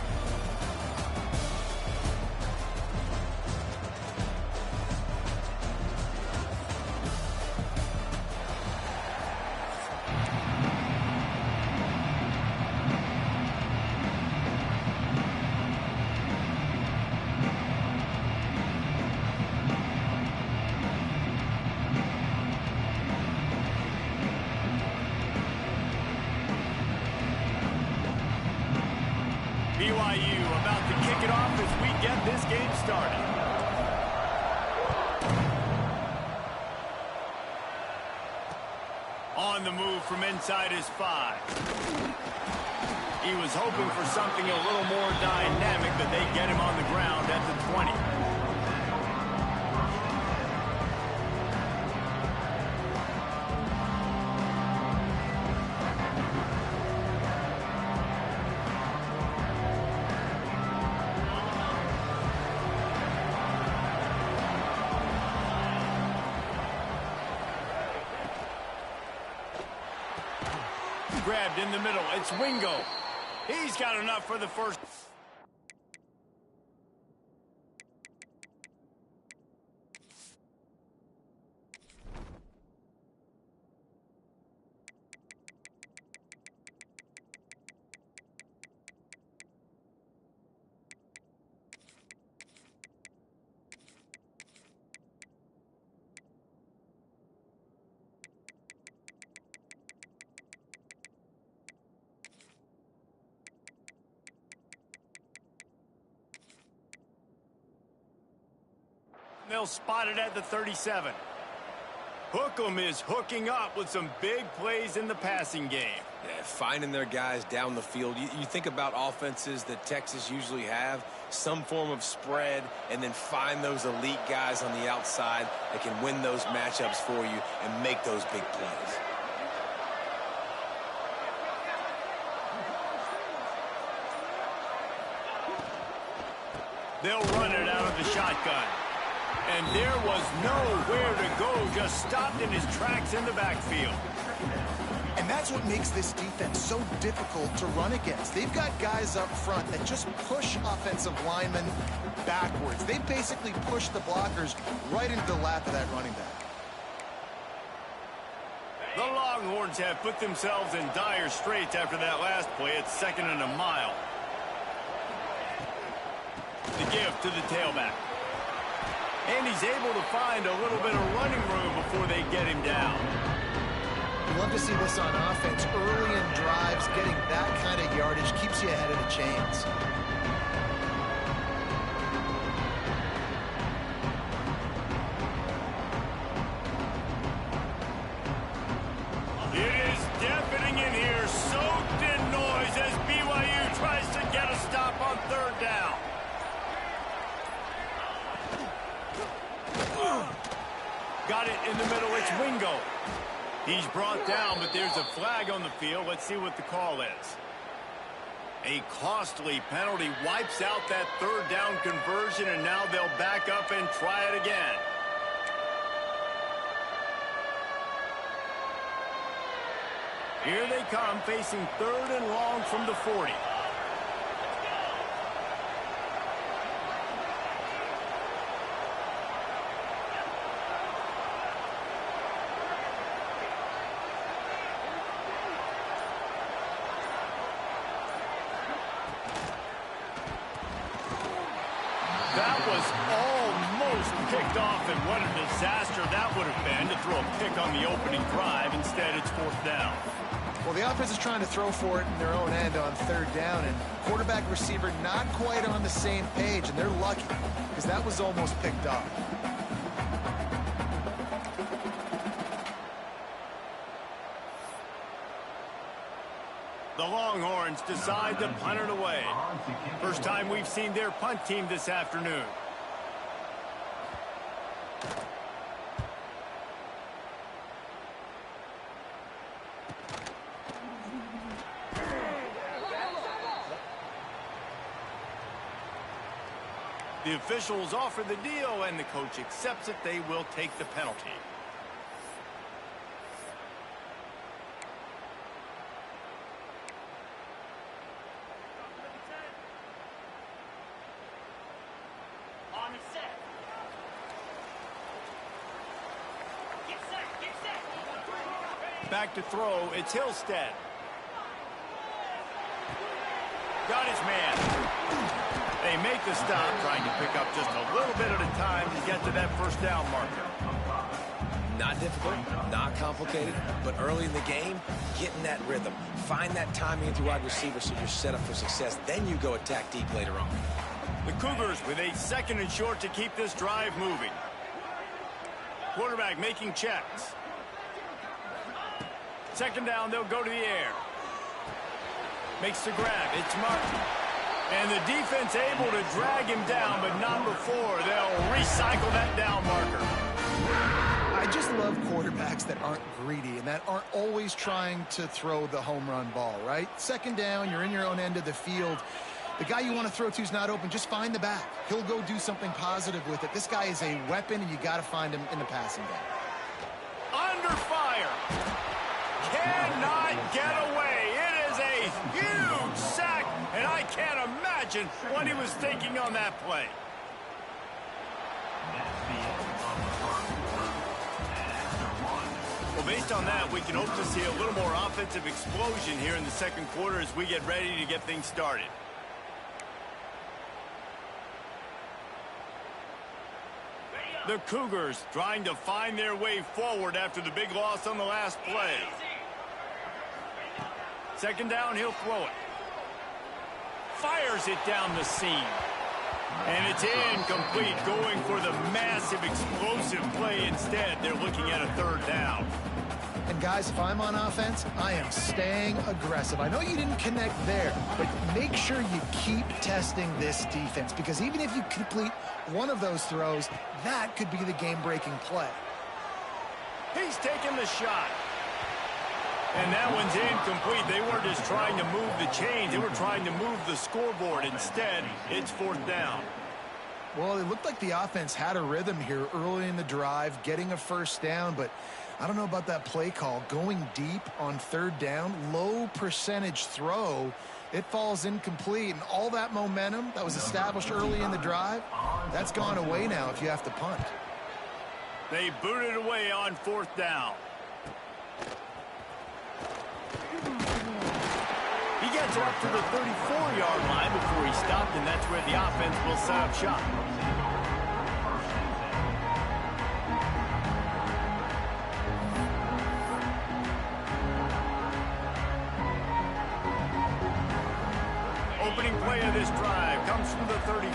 BYU about to kick it off as we get this game started. On the move from inside his 5. He was hoping for something a little more dynamic, but they get him on the ground at the 20. Grabbed in the middle. It's Wingo. He's got enough for the first. They'll spot it at the 37. Hookem is hooking up with some big plays in the passing game. Yeah, finding their guys down the field. You think about offenses that Texas usually have, some form of spread, and then find those elite guys on the outside that can win those matchups for you and make those big plays. They'll run it out of the shotgun. And there was nowhere to go, just stopped in his tracks in the backfield. And that's what makes this defense so difficult to run against. They've got guys up front that just push offensive linemen backwards. They basically push the blockers right into the lap of that running back. The Longhorns have put themselves in dire straits after that last play. It's 2nd and a mile. The give to the tailback. And he's able to find a little bit of running room before they get him down. You love to see this on offense. Early in drives, getting that kind of yardage keeps you ahead of the chains. It is deafening in here, soaked in noise as BYU tries to get a stop on 3rd down. Got it in the middle, it's Wingo. He's brought down, but there's a flag on the field. Let's see what the call is. A costly penalty wipes out that 3rd down conversion, and now they'll back up and try it again. Here they come, facing 3rd and long from the 40. That was almost picked off, and what a disaster that would have been to throw a pick on the opening drive. Instead, it's 4th down. Well, the offense is trying to throw for it in their own end on 3rd down, and quarterback receiver not quite on the same page, and they're lucky because that was almost picked off. The Longhorns decide to punt it away. First time we've seen their punt team this afternoon. The officials offer the deal, and the coach accepts it. They will take the penalty. On the set. Get set, get set. Back to throw, it's Hillstead. Got his man. They make the stop, trying to pick up just a little bit at a time to get to that 1st down marker. Not difficult, not complicated, but early in the game, get in that rhythm. Find that timing with your wide receiver so you're set up for success. Then you go attack deep later on. The Cougars with a 2nd and short to keep this drive moving. Quarterback making checks. 2nd down, they'll go to the air. Makes the grab, it's Martin. And the defense able to drag him down, but not before. They'll recycle that down marker. I just love quarterbacks that aren't greedy and that aren't always trying to throw the home run ball, right? 2nd down, you're in your own end of the field. The guy you want to throw to is not open. Just find the back. He'll go do something positive with it. This guy is a weapon, and you got to find him in the passing game. Under fire. Cannot get away. It is a huge sack, and I can't imagine what he was thinking on that play. Well, based on that, we can hope to see a little more offensive explosion here in the 2nd quarter as we get ready to get things started. The Cougars trying to find their way forward after the big loss on the last play. 2nd down, he'll throw it. Fires it down the seam. And it's incomplete, going for the massive explosive play instead. They're looking at a 3rd down. And guys, if I'm on offense, I am staying aggressive. I know you didn't connect there, but make sure you keep testing this defense, because even if you complete one of those throws, that could be the game-breaking play. He's taking the shot. And that one's incomplete. They weren't just trying to move the chains. They were trying to move the scoreboard. Instead, it's 4th down. Well, it looked like the offense had a rhythm here early in the drive, getting a first down, but I don't know about that play call. Going deep on third down, low percentage throw, it falls incomplete, and all that momentum that was established early in the drive, that's gone away now if you have to punt. They boot it away on fourth down. He gets up to the 34-yard line before he stopped, and that's where the offense will set up shop. Opening play of this drive comes from the 34.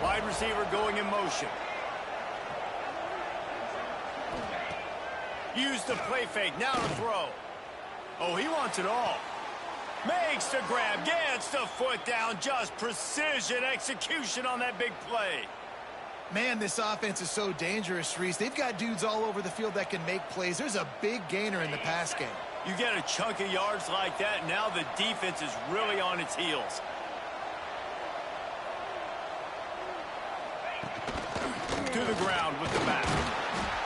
Wide receiver going in motion. Use the play fake, now to throw. Oh, he wants it all. Makes the grab, gets the foot down, just precision execution on that big play. Man, this offense is so dangerous, Reese. They've got dudes all over the field that can make plays. There's a big gainer in the pass game. You get a chunk of yards like that, now the defense is really on its heels. To the ground with the back.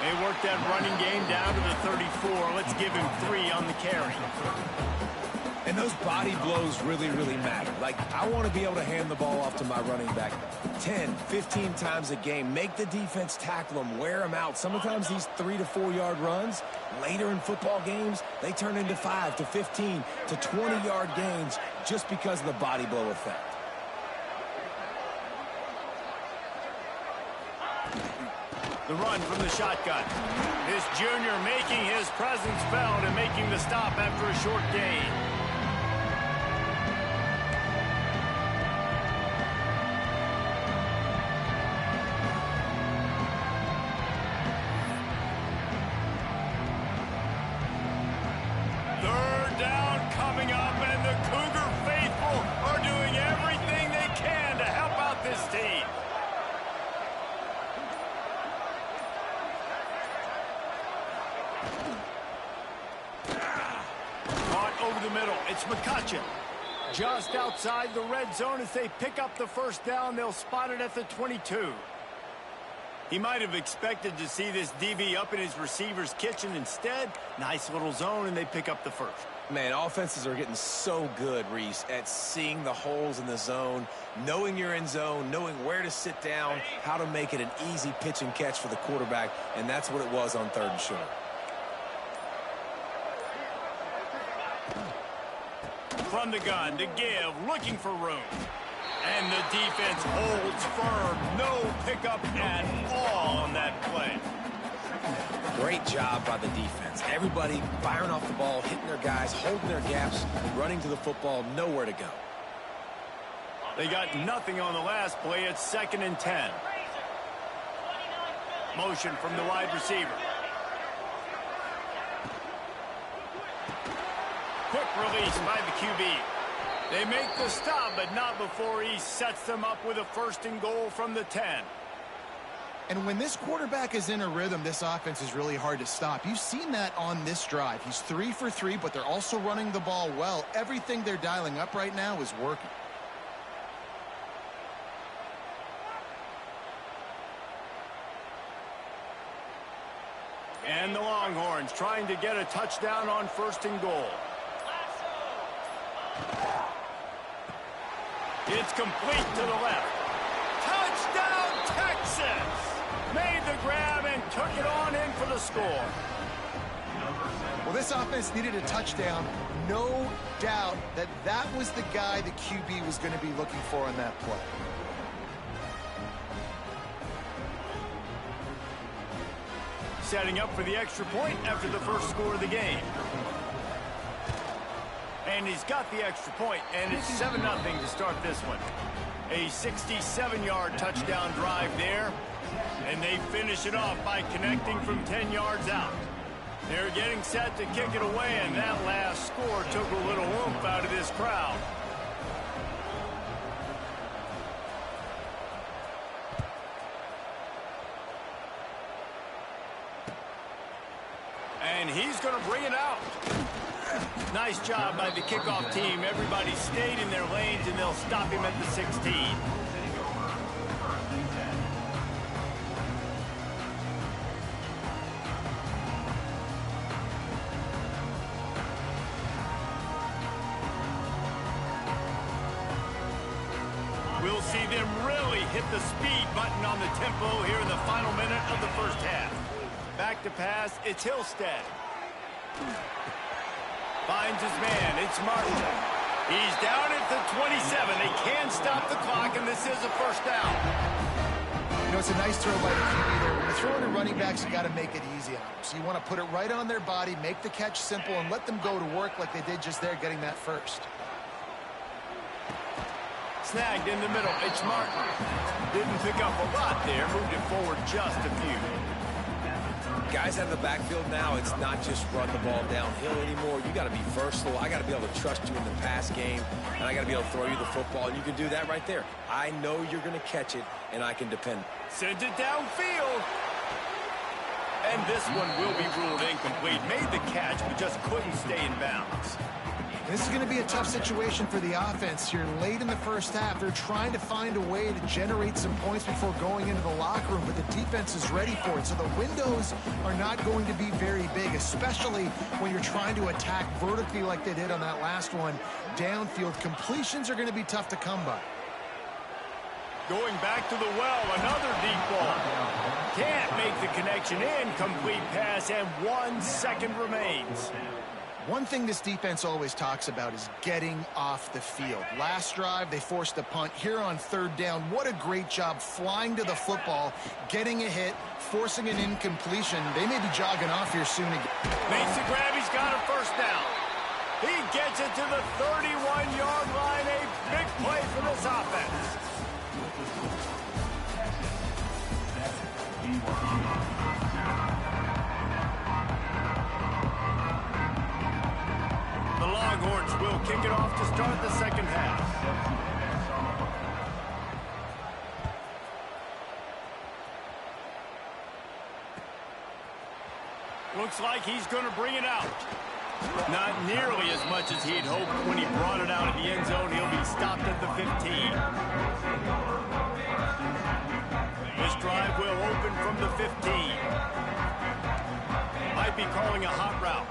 They work that running game down to the 34. Let's give him 3 on the carry. And those body blows really, really matter. Like, I want to be able to hand the ball off to my running back 10, 15 times a game. Make the defense tackle them, wear them out. Sometimes these 3 to 4 yard runs, later in football games, they turn into 5 to 15 to 20 yard gains just because of the body blow effect. The run from the shotgun. This junior making his presence felt and making the stop after a short gain. Third down coming up, and the Cougar faithful are doing everything they can to help out this team. Over the middle, it's McCutcheon. Just outside the red zone as they pick up the first down. They'll spot it at the 22. He might have expected to see this DB up in his receiver's kitchen. Instead, nice little zone, and they pick up the first. Man, offenses are getting so good, Reese, at seeing the holes in the zone, knowing you're in zone, knowing where to sit down, how to make it an easy pitch and catch for the quarterback, and that's what it was on third and short. From the gun to give, looking for room. And the defense holds firm. No pickup at all on that play. Great job by the defense. Everybody firing off the ball, hitting their guys, holding their gaps, running to the football, nowhere to go. They got nothing on the last play. It's 2nd and 10. Motion from the wide receiver. Quick release by the QB. They make the stop, but not before he sets them up with a 1st and goal from the 10. And when this quarterback is in a rhythm, this offense is really hard to stop. You've seen that on this drive. He's 3 for 3, but they're also running the ball well. Everything they're dialing up right now is working. And the Longhorns trying to get a touchdown on 1st and goal. It's complete to the left. Touchdown, Texas! Made the grab and took it on in for the score. Well, this offense needed a touchdown. No doubt that that was the guy the QB was going to be looking for on that play. Setting up for the extra point after the first score of the game. And he's got the extra point, and it's 7-0 to start this one. A 67-yard touchdown drive there, and they finish it off by connecting from 10 yards out. They're getting set to kick it away, and that last score took a little oomph out of this crowd. And he's going to bring it out. Nice job by the kickoff team. Everybody stayed in their lanes, and they'll stop him at the 16. We'll see them really hit the speed button on the tempo here in the final minute of the first half. Back to pass, it's Hillstead. Finds his man, it's Martin. He's down at the 27. They can stop the clock, and this is a first down. You know, it's a nice throw by the QB there. When you're throwing to running backs, you got to make it easy on them. So you want to put it right on their body, make the catch simple, and let them go to work like they did just there, getting that first. Snagged in the middle, it's Martin. Didn't pick up a lot there, moved it forward just a few. Guys out of the backfield now, it's not just run the ball downhill anymore. You got to be versatile. I got to be able to trust you in the pass game, and I got to be able to throw you the football, and you can do that right there. I know you're going to catch it, and I can depend. Sends it downfield. And this one will be ruled incomplete. Made the catch, but just couldn't stay in bounds. This is going to be a tough situation for the offense here late in the first half. They're trying to find a way to generate some points before going into the locker room, but the defense is ready for it. So the windows are not going to be very big, especially when you're trying to attack vertically like they did on that last one. Downfield completions are going to be tough to come by. Going back to the well, another deep ball. Can't make the connection. Incomplete pass, and 1 second remains. One thing this defense always talks about is getting off the field. Last drive, they forced a punt. Here on third down, what a great job flying to the football, getting a hit, forcing an incompletion. They may be jogging off here soon again. Makes the grab, he's got a first down. He gets it to the 31-yard line. A big play for this offense. The Longhorns will kick it off to start the second half. Looks like he's going to bring it out. Not nearly as much as he'd hoped when he brought it out of the end zone. He'll be stopped at the 15. This drive will open from the 15. Might be calling a hot route.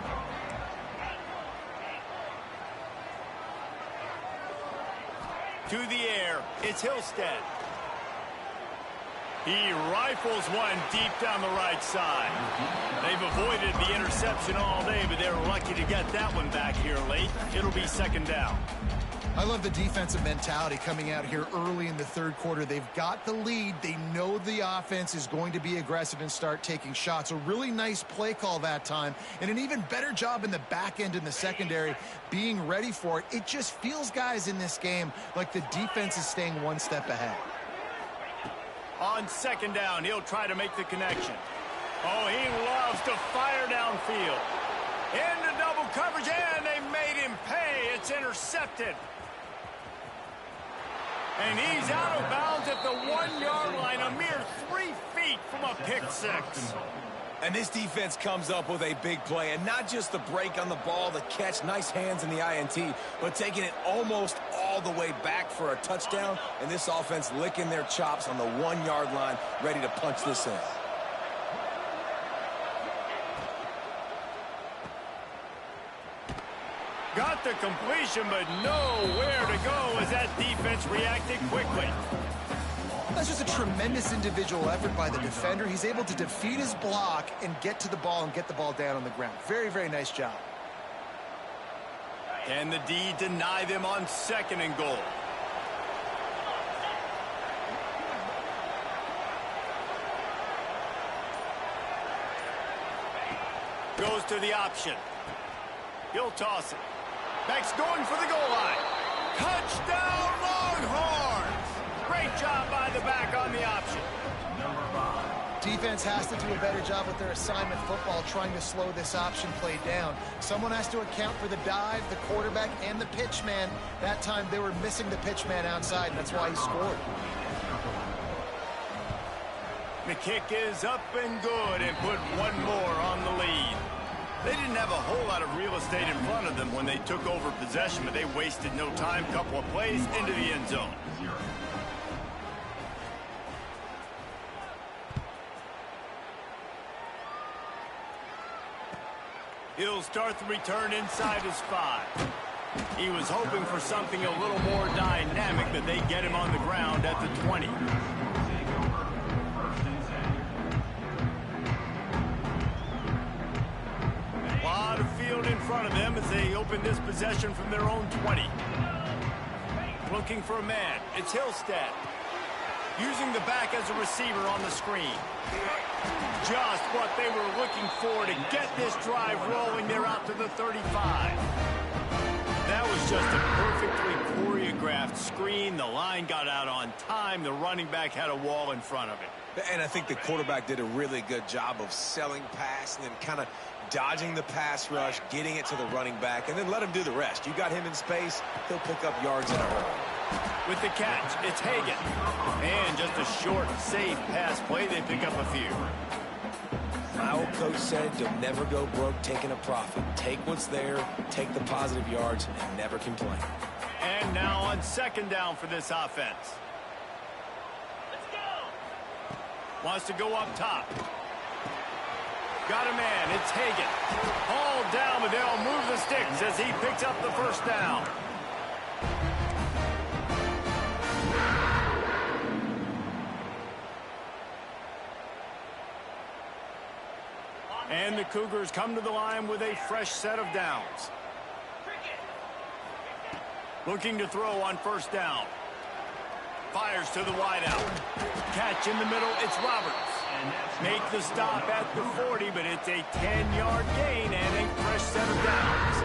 To the air, it's Hillstead. He rifles one deep down the right side. They've avoided the interception all day, but they're lucky to get that one back here late. It'll be second down. I love the defensive mentality coming out here early in the third quarter. They've got the lead. They know the offense is going to be aggressive and start taking shots. A really nice play call that time, and an even better job in the back end in the secondary being ready for it. It just feels, guys, in this game like the defense is staying one step ahead. On second down, he'll try to make the connection. Oh, he loves to fire downfield. Into double coverage, and they made him pay. It's intercepted. And he's out of bounds at the 1-yard line, a mere 3 feet from a pick six. And this defense comes up with a big play, and not just the break on the ball, the catch, nice hands in the INT, but taking it almost all the way back for a touchdown, and this offense licking their chops on the 1-yard line, ready to punch this in. Got the completion, but nowhere to go as that defense reacted quickly. That's just a tremendous individual effort by the defender. He's able to defeat his block and get to the ball and get the ball down on the ground. Very, very nice job. Can the D deny them on second and goal? Goes to the option. He'll toss it. Back's going for the goal line. Touchdown, Longhorns! Great job by the back on the option. Defense has to do a better job with their assignment football, trying to slow this option play down. Someone has to account for the dive, the quarterback, and the pitch man. That time they were missing the pitch man outside, and that's why he scored. The kick is up and good, and put one more on the lead. They didn't have a whole lot of real estate in front of them when they took over possession, but they wasted no time. Couple of plays into the end zone. He'll start the return inside his 5. He was hoping for something a little more dynamic, but they get him on the ground at the 20. A lot of field in front of them as they open this possession from their own 20. Looking for a man. It's Hillstead. Using the back as a receiver on the screen. Just what they were looking for to get this drive rolling. They're out to the 35. That was just a perfectly choreographed screen. The line got out on time. The running back had a wall in front of it. And I think the quarterback did a really good job of selling pass and then kind of dodging the pass rush, getting it to the running back, and then let him do the rest. You got him in space, he'll pick up yards in a hurry. With the catch, it's Hagan. And just a short, safe pass play, they pick up a few. My old coach said you'll never go broke taking a profit. Take what's there, take the positive yards, and never complain. And now on second down for this offense. Let's go. Wants to go up top. Got a man, it's Hagan. Hauled down, but they'll move the sticks as he picks up the first down. And the Cougars come to the line with a fresh set of downs. Looking to throw on first down. Fires to the wideout. Catch in the middle, it's Roberts. Make the stop at the 40, but it's a 10-yard gain and a fresh set of downs.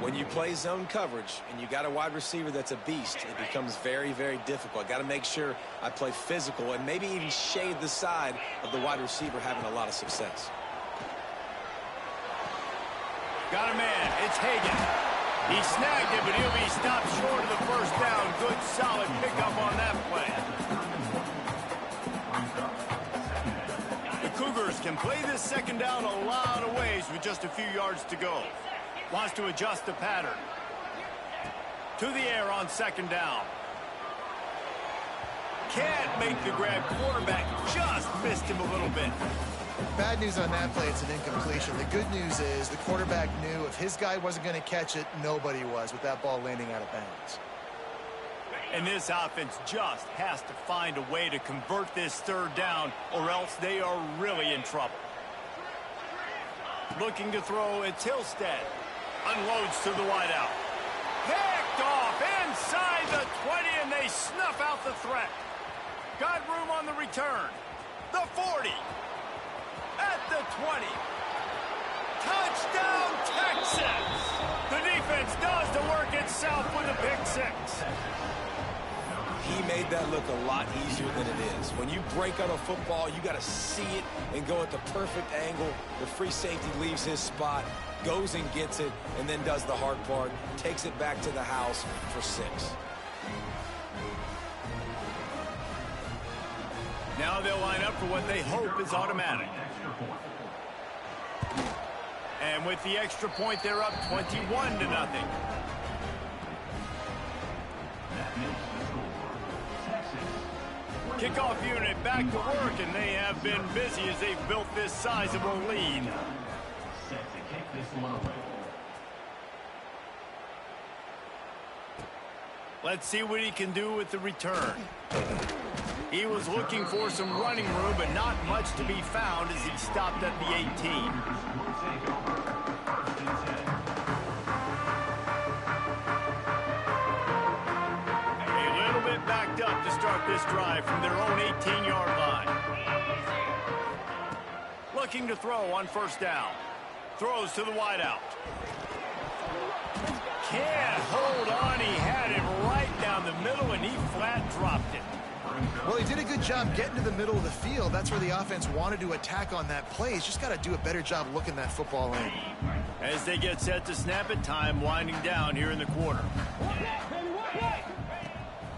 When you play zone coverage and you got a wide receiver that's a beast, it becomes very, very difficult. I got to make sure I play physical and maybe even shade the side of the wide receiver having a lot of success. Got a man, it's Hagan. He snagged it, but he'll be stopped short of the first down. Good, solid pickup on that play. The Cougars can play this second down a lot of ways with just a few yards to go. Wants to adjust the pattern. To the air on second down. Can't make the grab. Quarterback just missed him a little bit. Bad news on that play, it's an incompletion. The good news is the quarterback knew if his guy wasn't going to catch it, nobody was with that ball landing out of bounds. And this offense just has to find a way to convert this third down, or else they are really in trouble. Looking to throw, it's Hillstead. Unloads to the wideout. Picked off inside the 20, and they snuff out the threat. Got room on the return. The 40. At the 20. Touchdown, Texans! The defense does the work itself with a pick 6. He made that look a lot easier than it is. When you break out a football, you got to see it and go at the perfect angle. The free safety leaves his spot, goes and gets it, and then does the hard part, takes it back to the house for 6. Now they'll line up for what they hope is automatic. And with the extra point, they're up 21-0. Kickoff unit back to work, and they have been busy as they've built this sizable lead. Let's see what he can do with the return. He was looking for some running room, but not much to be found as he stopped at the 18. A little bit backed up to start this drive from their own 18-yard line. Looking to throw on first down. Throws to the wideout. Can't hold on. He had him right down the middle, and he flat dropped it. Well, he did a good job getting to the middle of the field. That's where the offense wanted to attack on that play. He's just got to do a better job looking that football in. As they get set to snap it, time winding down here in the quarter.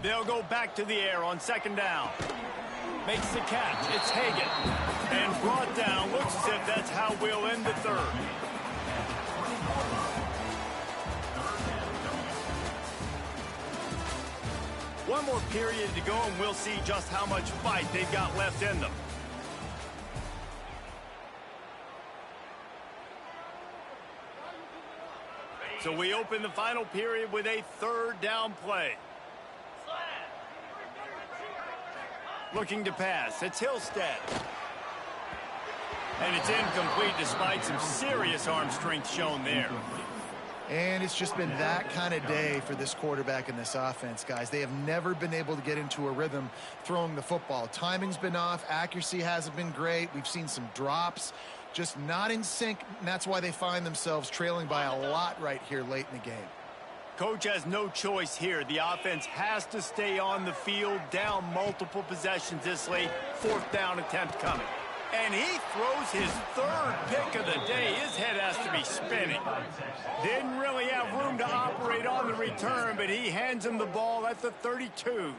They'll go back to the air on second down. Makes the catch. It's Hagan. And brought down. Looks as if that's how we'll end the third. One more period to go, and we'll see just how much fight they've got left in them. So we open the final period with a third down play. Looking to pass. It's Hillstead. And it's incomplete despite some serious arm strength shown there. And it's just been that kind of day for this quarterback and this offense, guys. They have never been able to get into a rhythm throwing the football. Timing's been off. Accuracy hasn't been great. We've seen some drops. Just not in sync, and that's why they find themselves trailing by a lot right here late in the game. Coach has no choice here. The offense has to stay on the field, down multiple possessions this late. Fourth down attempt coming. And he throws his third pick of the day. His head has to be spinning. Didn't really have room to operate on the return, but he hands him the ball at the 32.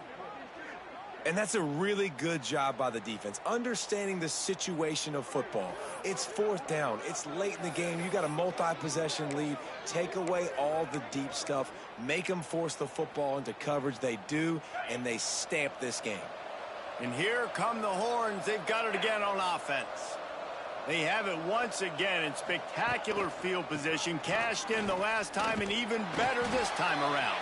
And that's a really good job by the defense, understanding the situation of football. It's fourth down. It's late in the game. You got a multi-possession lead. Take away all the deep stuff. Make them force the football into coverage. They do, and they stamp this game. And here come the horns. They've got it again on offense. They have it once again in spectacular field position. Cashed in the last time and even better this time around.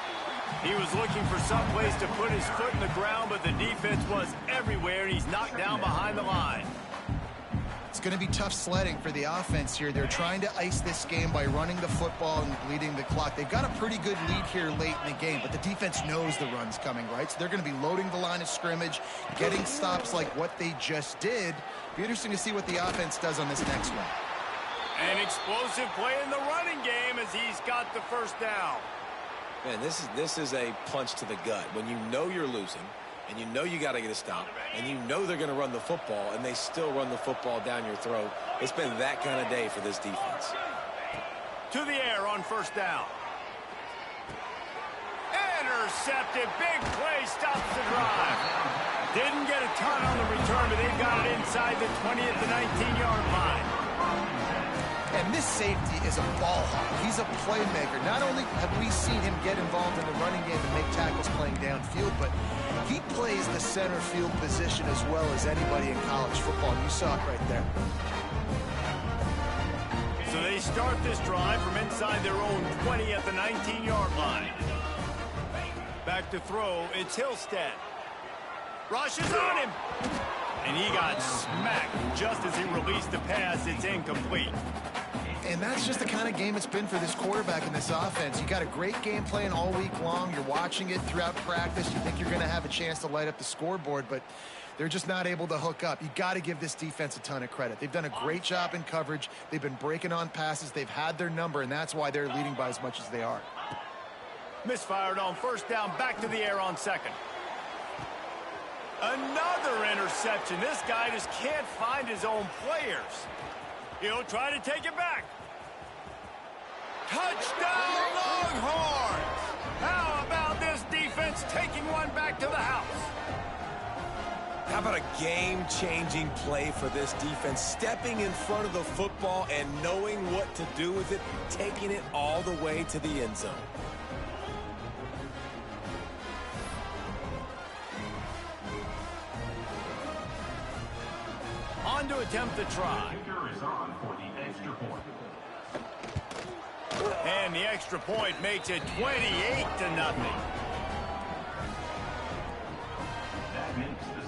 He was looking for some place to put his foot in the ground, but the defense was everywhere, and he's knocked down behind the line. It's going to be tough sledding for the offense here. They're trying to ice this game by running the football and leading the clock. They've got a pretty good lead here late in the game, but the defense knows the run's coming, right? So they're going to be loading the line of scrimmage, getting stops like what they just did. Be interesting to see what the offense does on this next one. An explosive play in the running game as he's got the first down. Man, this is a punch to the gut. When you know you're losing, and you know you got to get a stop, and you know they're going to run the football, and they still run the football down your throat. It's been that kind of day for this defense. To the air on first down. Intercepted. Big play stops the drive. Didn't get a ton on the return, but they've got it inside the 20 at the 19-yard line. And this safety is a ball hawk. He's a playmaker. Not only have we seen him get involved in the running game and make tackles playing downfield, but he plays the center field position as well as anybody in college football. You saw it right there. So they start this drive from inside their own 20 at the 19-yard line. Back to throw. It's Hillstead. Rushes on him. And he got smacked just as he released the pass. It's incomplete. And that's just the kind of game it's been for this quarterback and this offense. You got a great game plan all week long. You're watching it throughout practice. You think you're going to have a chance to light up the scoreboard, but they're just not able to hook up. You got to give this defense a ton of credit. They've done a great job in coverage. They've been breaking on passes. They've had their number, and that's why they're leading by as much as they are. Misfired on first down. Back to the air on second. Another interception. This guy just can't find his own players. He'll try to take it back. Touchdown, Longhorns! How about this defense taking one back to the house? How about a game-changing play for this defense? Stepping in front of the football and knowing what to do with it, taking it all the way to the end zone. On to attempt the try. And the extra point makes it 28-0.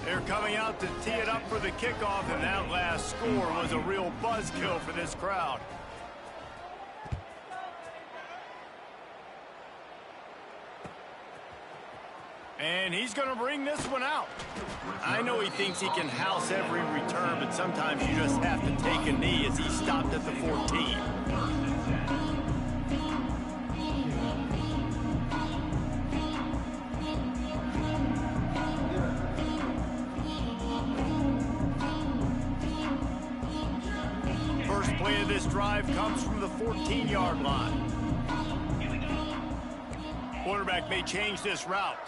They're coming out to tee it up for the kickoff, and that last score was a real buzzkill for this crowd. And he's going to bring this one out. I know he thinks he can house every return, but sometimes you just have to take a knee as he stopped at the 14. First play of this drive comes from the 14-yard line. Quarterback may change this route.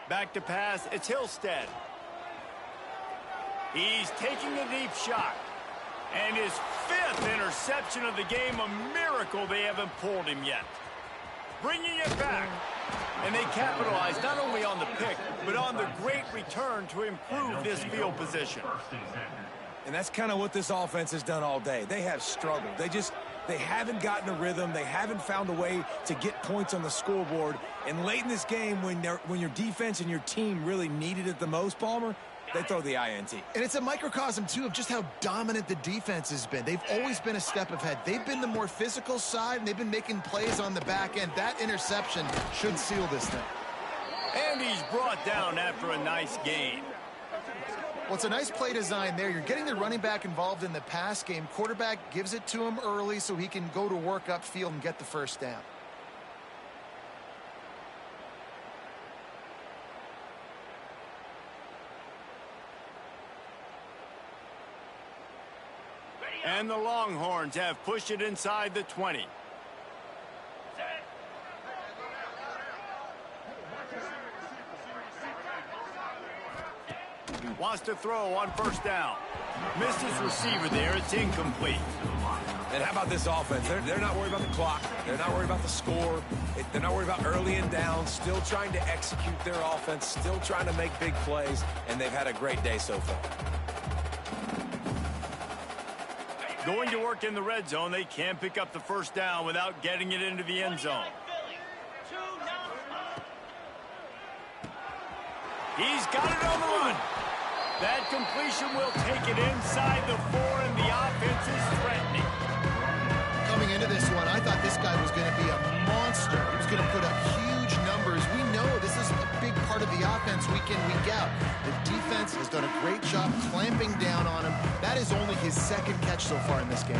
Back to pass, it's Hillstead. He's taking a deep shot. And his 5th interception of the game, a miracle they haven't pulled him yet. Bringing it back. And they capitalize not only on the pick, but on the great return to improve this field position. And that's kind of what this offense has done all day. They have struggled. They haven't gotten a rhythm. They haven't found a way to get points on the scoreboard. And late in this game, when your defense and your team really needed it the most, Palmer, they throw the INT. And it's a microcosm, too, of just how dominant the defense has been. They've always been a step ahead. They've been the more physical side, and they've been making plays on the back end. That interception should seal this thing. And he's brought down after a nice gain. Well, it's a nice play design there. You're getting the running back involved in the pass game. Quarterback gives it to him early so he can go to work upfield and get the first down. And the Longhorns have pushed it inside the 20. Wants to throw on first down. Missed his receiver there. It's incomplete. And how about this offense? They're not worried about the clock. They're not worried about the score. They're not worried about early and down. Still trying to execute their offense. Still trying to make big plays. And they've had a great day so far. Going to work in the red zone. They can't pick up the first down without getting it into the end zone. He's got it on the run. That completion will take it inside the 4, and the offense is threatening. Coming into this one, I thought this guy was going to be a monster. He was going to put up huge numbers. We know this is a big part of the offense week in, week out. The defense has done a great job clamping down on him. That is only his 2nd catch so far in this game.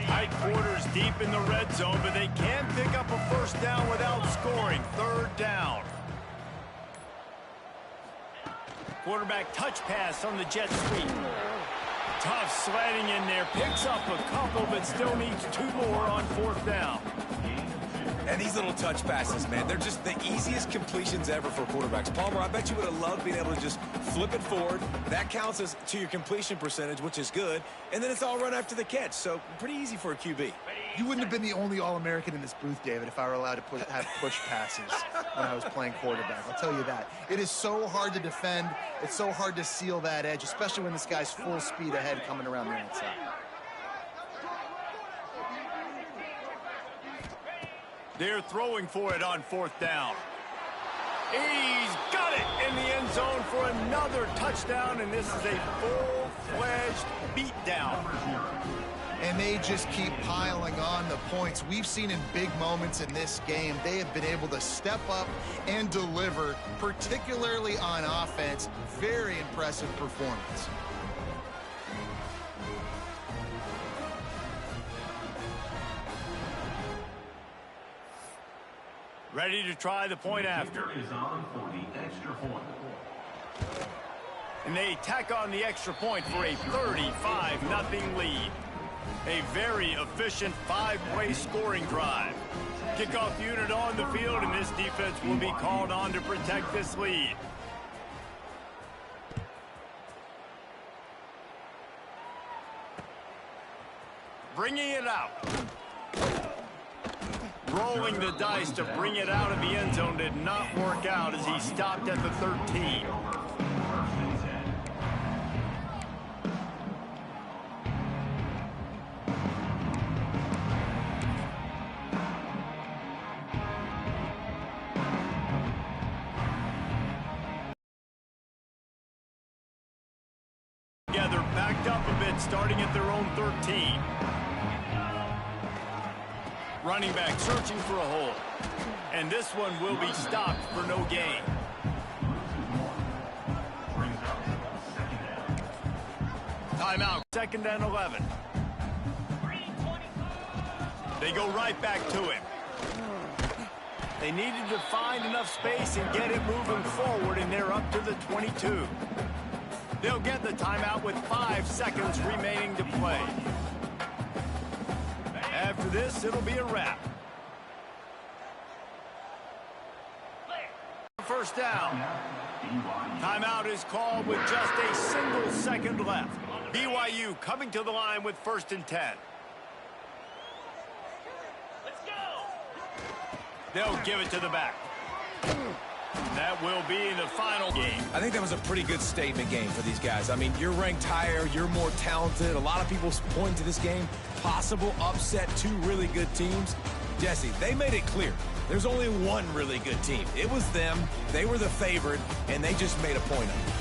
Tight quarters deep in the red zone, but they can't pick up a first down without scoring. 3rd down. Quarterback touch pass on the jet sweep. Tough sledding in there. Picks up a couple, but still needs 2 more on 4th down. And these little touch passes, man, they're just the easiest completions ever for quarterbacks. Palmer, I bet you would have loved being able to just flip it forward. That counts as to your completion percentage, which is good. And then it's all run after the catch, so pretty easy for a QB. You wouldn't have been the only All-American in this booth, David, if I were allowed to have push passes when I was playing quarterback. I'll tell you that. It is so hard to defend. It's so hard to seal that edge, especially when this guy's full speed ahead coming around the outside. They're throwing for it on 4th down. He's got it in the end zone for another touchdown, and this is a full-fledged beatdown. And they just keep piling on the points. We've seen in big moments in this game, they have been able to step up and deliver, particularly on offense. Very impressive performance. Ready to try the point after. And they tack on the extra point for a 35-0 lead. A very efficient 5-play scoring drive. Kickoff unit on the field, and this defense will be called on to protect this lead. Bringing it out. Rolling the dice to bring it out of the end zone did not work out as he stopped at the 13. Together, backed up a bit, starting at their own 13. Running back searching for a hole. And this one will be stopped for no gain. Timeout, 2nd and 11. They go right back to him. They needed to find enough space and get it moving forward, and they're up to the 22. They'll get the timeout with 5 seconds remaining to play. After this, it'll be a wrap. first down. Timeout is called with just a single second left. BYU coming to the line with 1st and 10. Let's go. They'll give it to the back. That will be the final game. I think that was a pretty good statement game for these guys. I mean, you're ranked higher, you're more talented. A lot of people point to this game, possible upset, 2 really good teams. Jesse, they made it clear. There's only one really good team. It was them. They were the favorite, and they just made a point of it.